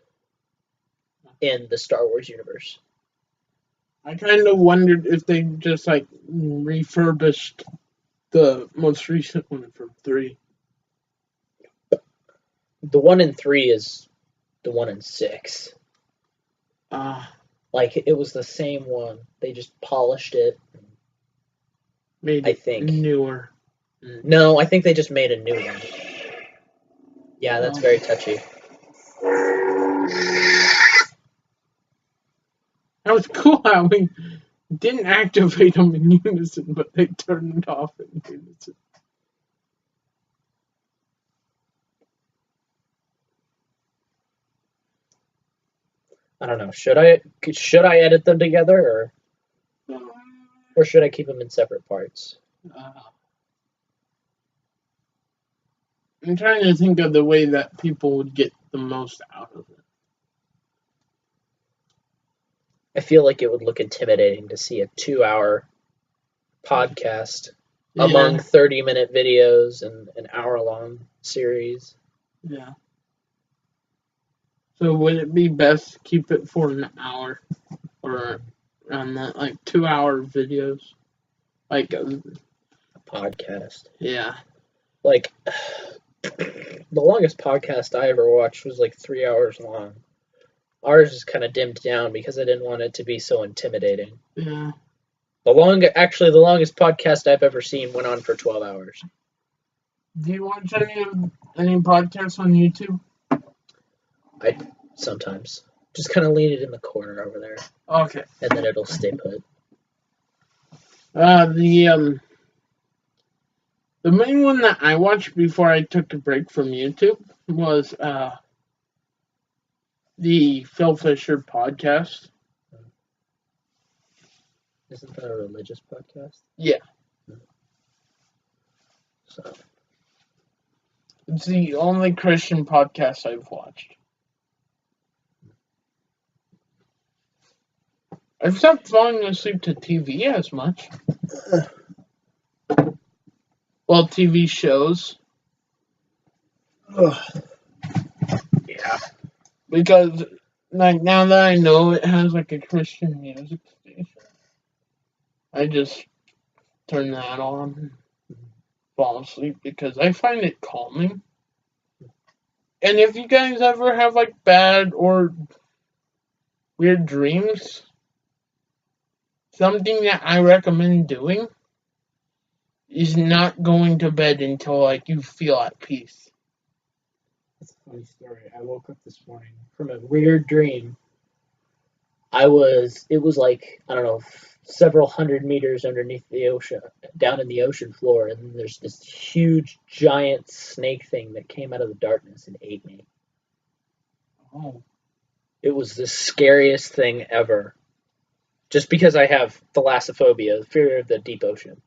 in the Star Wars universe. I kind of wondered if they just like refurbished the most recent one from 3. The one in 3 is the one in 6. Like, it was the same one. They just polished it. Made I it think. newer. No, I think they just made a new one. Yeah, that's very touchy. That was cool how we didn't activate them in unison, but they turned it off in unison. I don't know. Should I edit them together, or should I keep them in separate parts? I'm trying to think of the way that people would get the most out of it. I feel like it would look intimidating to see a 2-hour podcast among 30-minute videos and an hour-long series. Yeah. So would it be best to keep it for an hour, or around that, like 2-hour videos, like a podcast? Yeah. Like, the longest podcast I ever watched was like 3 hours long. Ours is kind of dimmed down because I didn't want it to be so intimidating. Yeah. The longest podcast I've ever seen went on for 12 hours. Do you watch any podcasts on YouTube? I sometimes just kind of lean it in the corner over there. Okay. And then it'll stay put. The main one that I watched before I took a break from YouTube was the Phil Fisher podcast. Isn't that a religious podcast? Yeah. So it's the only Christian podcast I've watched. I've stopped falling asleep to TV as much. Well, TV shows. yeah. Because like now that I know it has like a Christian music station, I just turn that on and fall asleep because I find it calming. And if you guys ever have like bad or weird dreams, something that I recommend doing is not going to bed until like you feel at peace. That's a funny story. I woke up this morning from a weird dream. It was like, I don't know, several hundred meters underneath the ocean, down in the ocean floor, and there's this huge, giant snake thing that came out of the darkness and ate me. Oh. It was the scariest thing ever. Just because I have thalassophobia, fear of the deep ocean.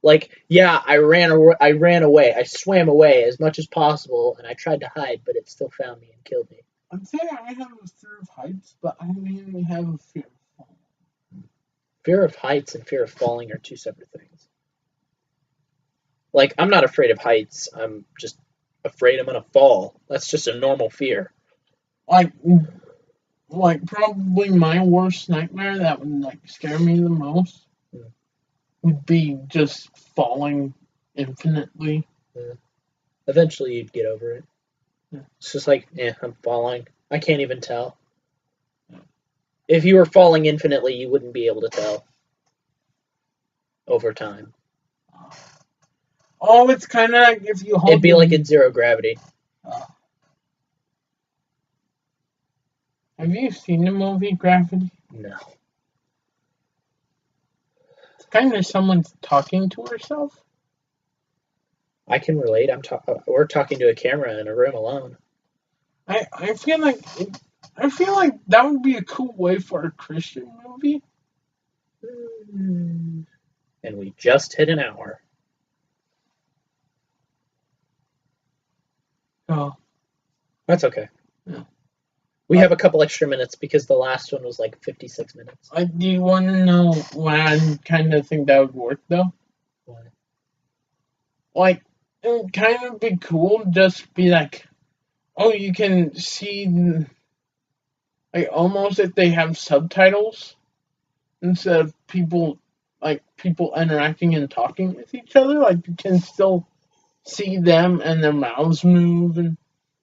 Like, yeah, I ran away. I swam away as much as possible, and I tried to hide, but it still found me and killed me. I'd say I have a fear of heights, but I mainly have a fear of falling. Fear of heights and fear of falling are two separate things. Like, I'm not afraid of heights. I'm just afraid I'm going to fall. That's just a normal fear. Like probably my worst nightmare that would like scare me the most would be just falling infinitely. Yeah. Eventually you'd get over it. Yeah. It's just like, I'm falling. I can't even tell. Yeah. If you were falling infinitely, you wouldn't be able to tell over time. Oh, it's kind of like if you hold. It'd be like in Zero Gravity. Have you seen the movie Gravity? No. It's kind of someone talking to herself. I can relate. We're talking to a camera in a room alone. I feel like that would be a cool way for a Christian movie. And we just hit an hour. Oh, That's okay. Yeah. We have a couple extra minutes because the last one was like 56 minutes. do you want to know why I kind of think that would work though? Why? Like, it would kind of be cool. Just be like, oh, you can see, like almost if they have subtitles instead of people interacting and talking with each other. Like you can still see them and their mouths move and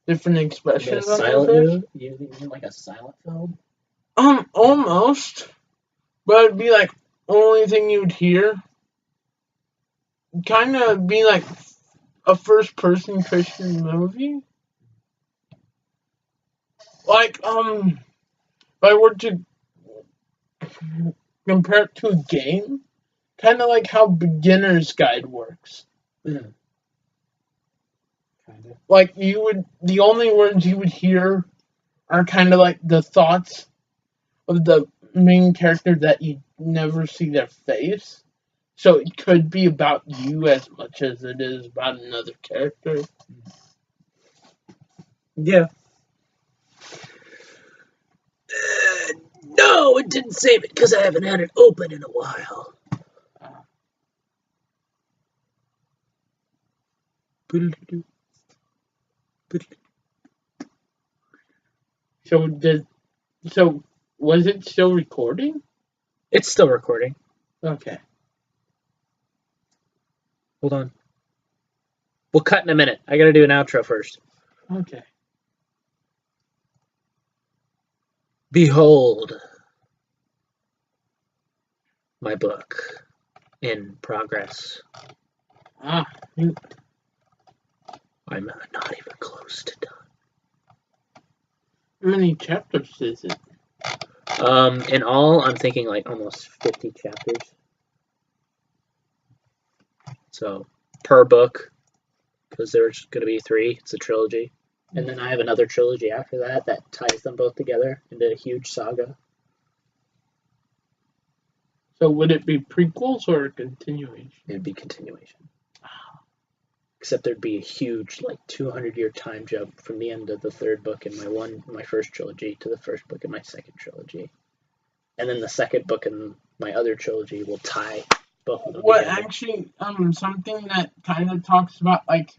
different expressions. You mean a silent move? You mean like a silent film? Almost, but it'd be like only thing you'd hear. Kind of be like a first-person Christian movie. Like if I were to compare it to a game, kind of like how Beginner's Guide works. Mm. Kind of. Like the only words you would hear are kind of like the thoughts of the main character that you never see their face. So it could be about you as much as it is about another character. Yeah. No, it didn't save it because I haven't had it open in a while. So was it still recording? It's still recording. Okay. Hold on. We'll cut in a minute. I gotta do an outro first. Okay. Behold my book in progress. Ah, I'm not even close to done. how many chapters is it? In all, I'm thinking like almost 50 chapters. So, per book, because there's going to be 3. It's a trilogy. And then I have another trilogy after that ties them both together into a huge saga. So would it be prequels or a continuation? It would be continuation. Except there'd be a huge, like, 200-year time jump from the end of the 3rd book in my first trilogy to the 1st book in my 2nd trilogy. And then the 2nd book in my other trilogy will tie both of them together. Actually, something that kind of talks about, like,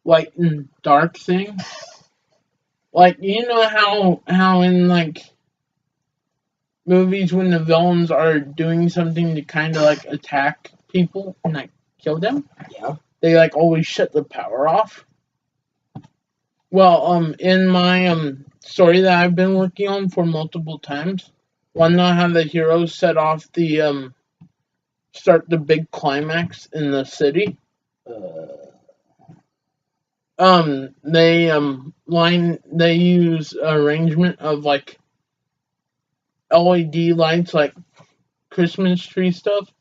light and dark thing. Like, you know how in, like, movies when the villains are doing something to kind of, like, attack people and, like, kill them? Yeah. They, like, always shut the power off. Well, in my, story that I've been working on for multiple times, wanna know how the heroes set off the, start the big climax in the city? They use arrangement of, like, LED lights, like Christmas tree stuff,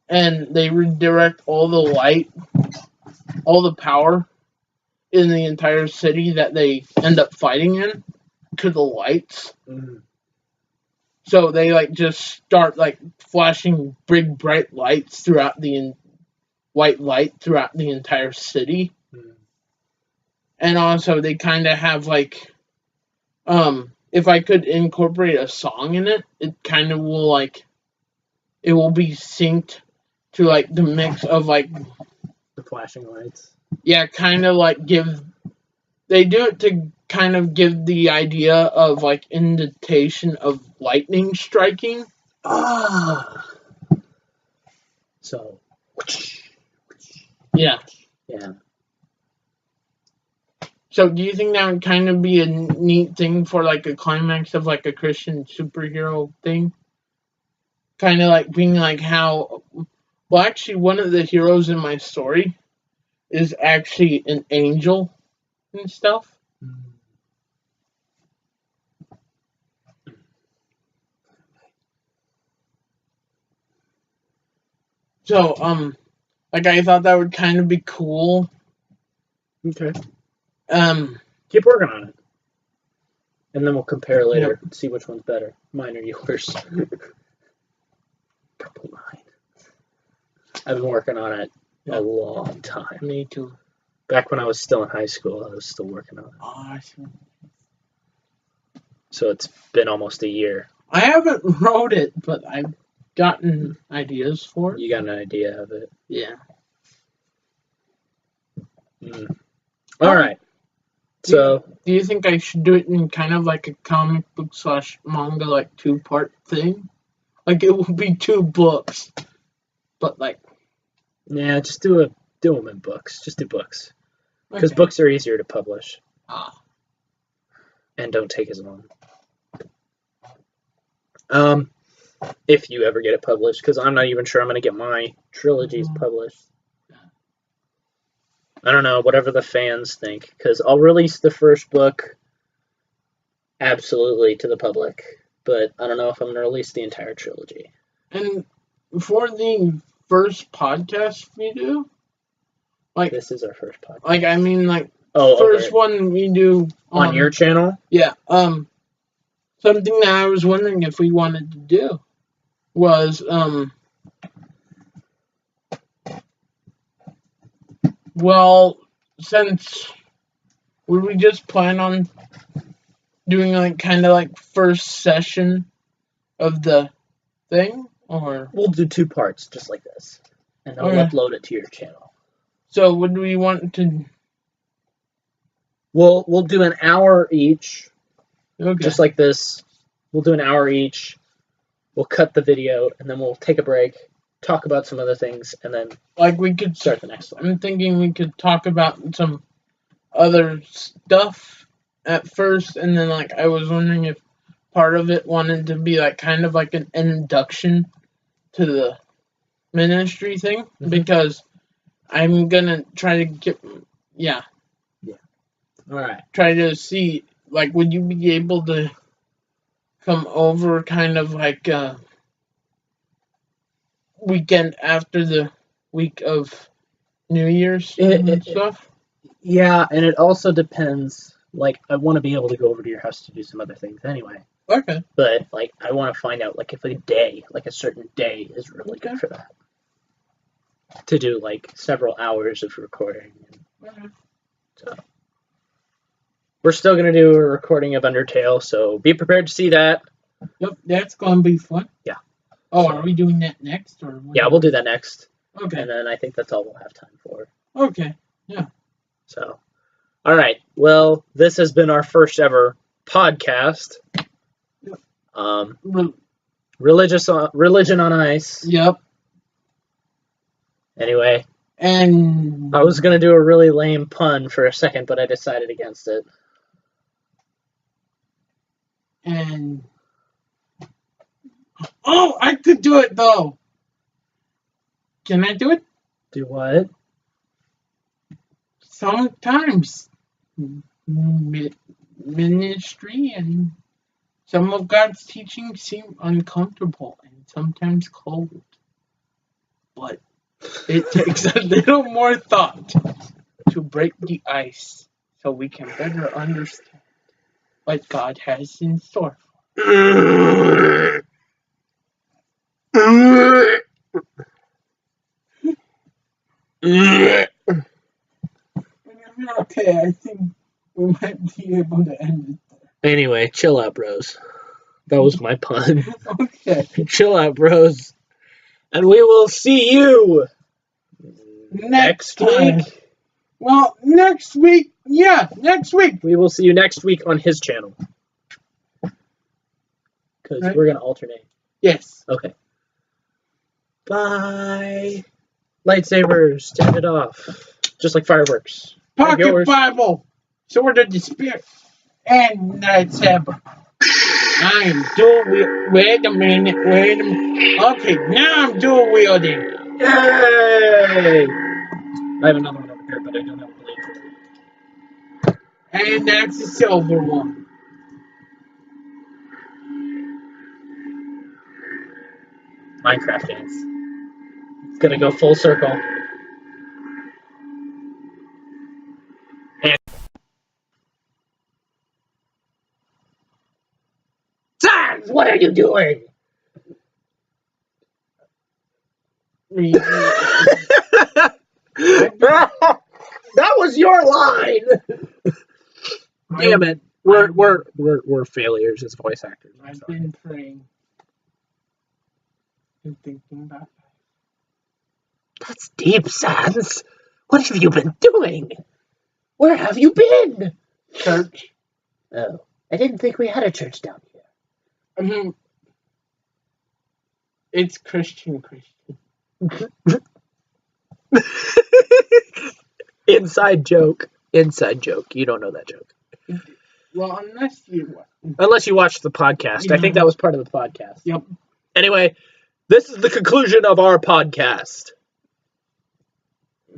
and they redirect all the light, all the power in the entire city that they end up fighting in to the lights. So they like just start like flashing big bright lights throughout the white light throughout the entire city. And also they kind of have like if I could incorporate a song in it, it kind of will like it will be synced to like the mix of like the flashing lights. Yeah, kind of like they do it to kind of give the idea of like indentation of lightning striking. So yeah. So do you think that would kind of be a neat thing for like a climax of like a Christian superhero thing? Kind of like being like how, well, actually one of the heroes in my story, is actually an angel and stuff. So, like I thought that would kind of be cool. Okay. Keep working on it. And then we'll compare later and see which one's better. Mine or yours. Probably mine. I've been working on it a long time. Me too. Back when I was still in high school, I was still working on it. Awesome. So it's been almost a year. I haven't wrote it, but I've gotten ideas for it. You got an idea of it? Yeah. All right. So, do you think I should do it in kind of like a comic book / manga, like 2-part thing? Like it will be 2 books, but like. Yeah, just do them in books. Just do books, because books are easier to publish. And don't take as long. If you ever get it published, because I'm not even sure I'm going to get my trilogies published. I don't know, whatever the fans think, because I'll release the first book absolutely to the public, but I don't know if I'm going to release the entire trilogy. And for the first podcast we do, like this is our first podcast. Like I mean, like first one we do on your channel. Yeah. Something that I was wondering if we wanted to do was well, since would we just plan on doing like kind of like first session of the thing, or we'll do 2 parts just like this, and then we'll upload it to your channel. So would we want to? We'll do an hour each, just like this. We'll do an hour each. We'll cut the video, and then we'll take a break, talk about some other things, and then like we could start the next one. I'm thinking we could talk about some other stuff at first, and then like I was wondering if part of it wanted to be like kind of like an induction to the ministry thing, because I'm gonna try to get all right, try to see, like, would you be able to come over kind of like weekend after the week of New Year's and stuff? Yeah, and it also depends. Like, I want to be able to go over to your house to do some other things anyway. Okay. But, like, I want to find out, like, if a certain day is really good for that. To do, like, several hours of recording. So, we're still going to do a recording of Undertale, so be prepared to see that. Yep, that's going to be fun. Yeah. Oh, are we doing that next? Yeah, we'll do that next. Okay. And then I think that's all we'll have time for. Okay, yeah. So, all right. Well, this has been our first ever podcast. Yep. Religion on Ice. Yep. Anyway. And I was going to do a really lame pun for a second, but I decided against it. And oh, I could do it though. Can I do it? Do what? Sometimes ministry and some of God's teachings seem uncomfortable and sometimes cold. But it takes a little more thought to break the ice so we can better understand what God has in store for us. Okay, I think we might be able to end it there. Anyway, chill out, bros. That was my pun. Okay. Chill out, bros. And we will see you next week. Well, next week. Yeah, next week. We will see you next week on his channel. Because we're going to alternate. Yes. Okay. Bye. Lightsabers, turn it off. Just like fireworks. Pocket Bible, Sword of the Spirit, and lightsaber. I am dual. Wait a minute. Okay, now I'm dual wielding. Yay! I have another one over here. dagger, but I don't have a blade for it. And that's a silver one. Minecraft dance. It's gonna go full circle. And Sans, what are you doing? That was your line. Damn it. We're failures as voice actors. I've been praying and thinking about that. That's deep, Sans. What have you been doing? Where have you been? Church. Oh, I didn't think we had a church down here. It's Christian. Inside joke. Inside joke. You don't know that joke. Well, unless you watched the podcast. Yeah. I think that was part of the podcast. Yep. Anyway, this is the conclusion of our podcast.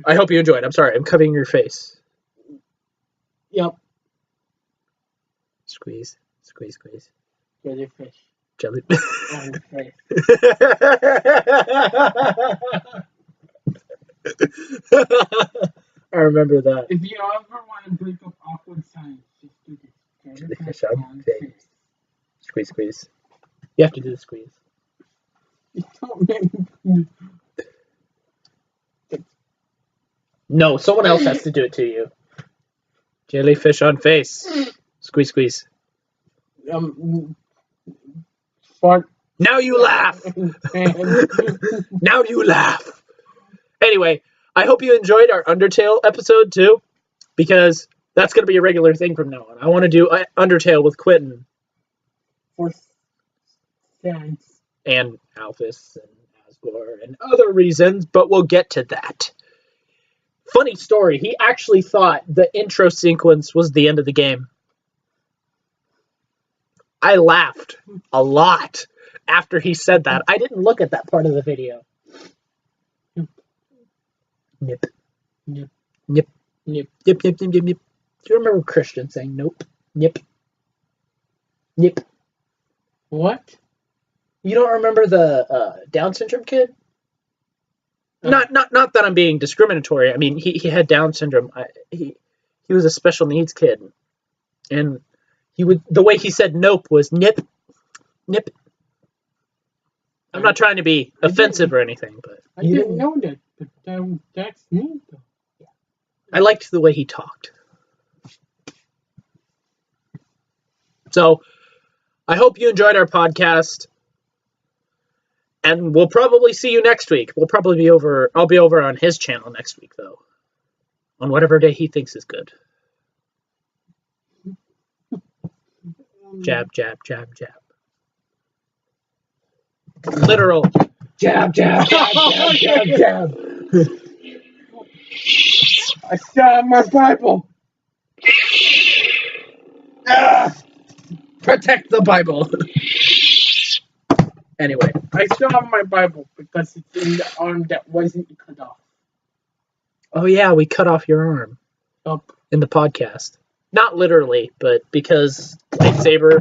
I hope you enjoyed. I'm sorry. I'm covering your face. Yep. Squeeze. Squeeze, squeeze. Jellyfish. Jelly. On the face. I remember that. If you ever want to break up awkward silence, just do this. Jellyfish Jellyfish on on the the face. face. Squeeze, squeeze. You have to do the squeeze. You don't make- No, someone else has to do it to you. Jellyfish on face. Squeeze, squeeze. Fart. Now you laugh. Now you laugh. Anyway, I hope you enjoyed our Undertale episode too, because that's going to be a regular thing from now on. I want to do Undertale with Quentin. For sense. And Alphys and Asgore and other reasons, but we'll get to that. Funny story, he actually thought the intro sequence was the end of the game. I laughed a lot after he said that. I didn't look at that part of the video. Nip. Nip. Nip. Nip. Nip, nip, nip, nip, nip. Do you remember Christian saying nope? Nip. Nip. What? You don't remember the Down syndrome kid? Not that I'm being discriminatory. I mean, he had Down syndrome. He was a special needs kid, and the way he said nope was nip, nip. I'm not trying to be offensive or anything, but I didn't know that, but that's neat though. I liked the way he talked. So I hope you enjoyed our podcast. And we'll probably see you next week. I'll be over on his channel next week, though. On whatever day he thinks is good. Jab, jab, jab, jab. Literal. Jab, jab, jab, jab, jab, jab. I still have my Bible. Protect the Bible. Anyway. I still have my Bible because it's in the arm that wasn't cut off. Oh yeah, we cut off your arm. Up. In the podcast. Not literally, but because lightsaber,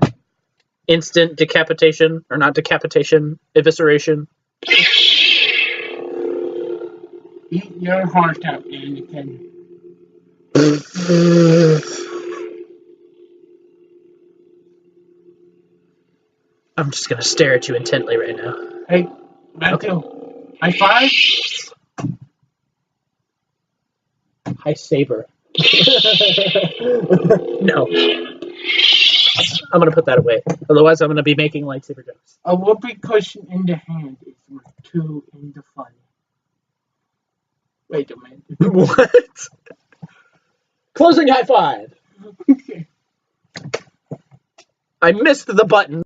instant decapitation, or not decapitation, evisceration. Eat your heart out, Anakin. I'm just gonna stare at you intently right now. Hey, Matthew. Okay. High five? High saber. No. I'm gonna put that away. Otherwise, I'm gonna be making lightsaber jokes. A whoopee cushion in the hand is worth two in the fun. Wait a minute. What? Closing high five. I missed the button.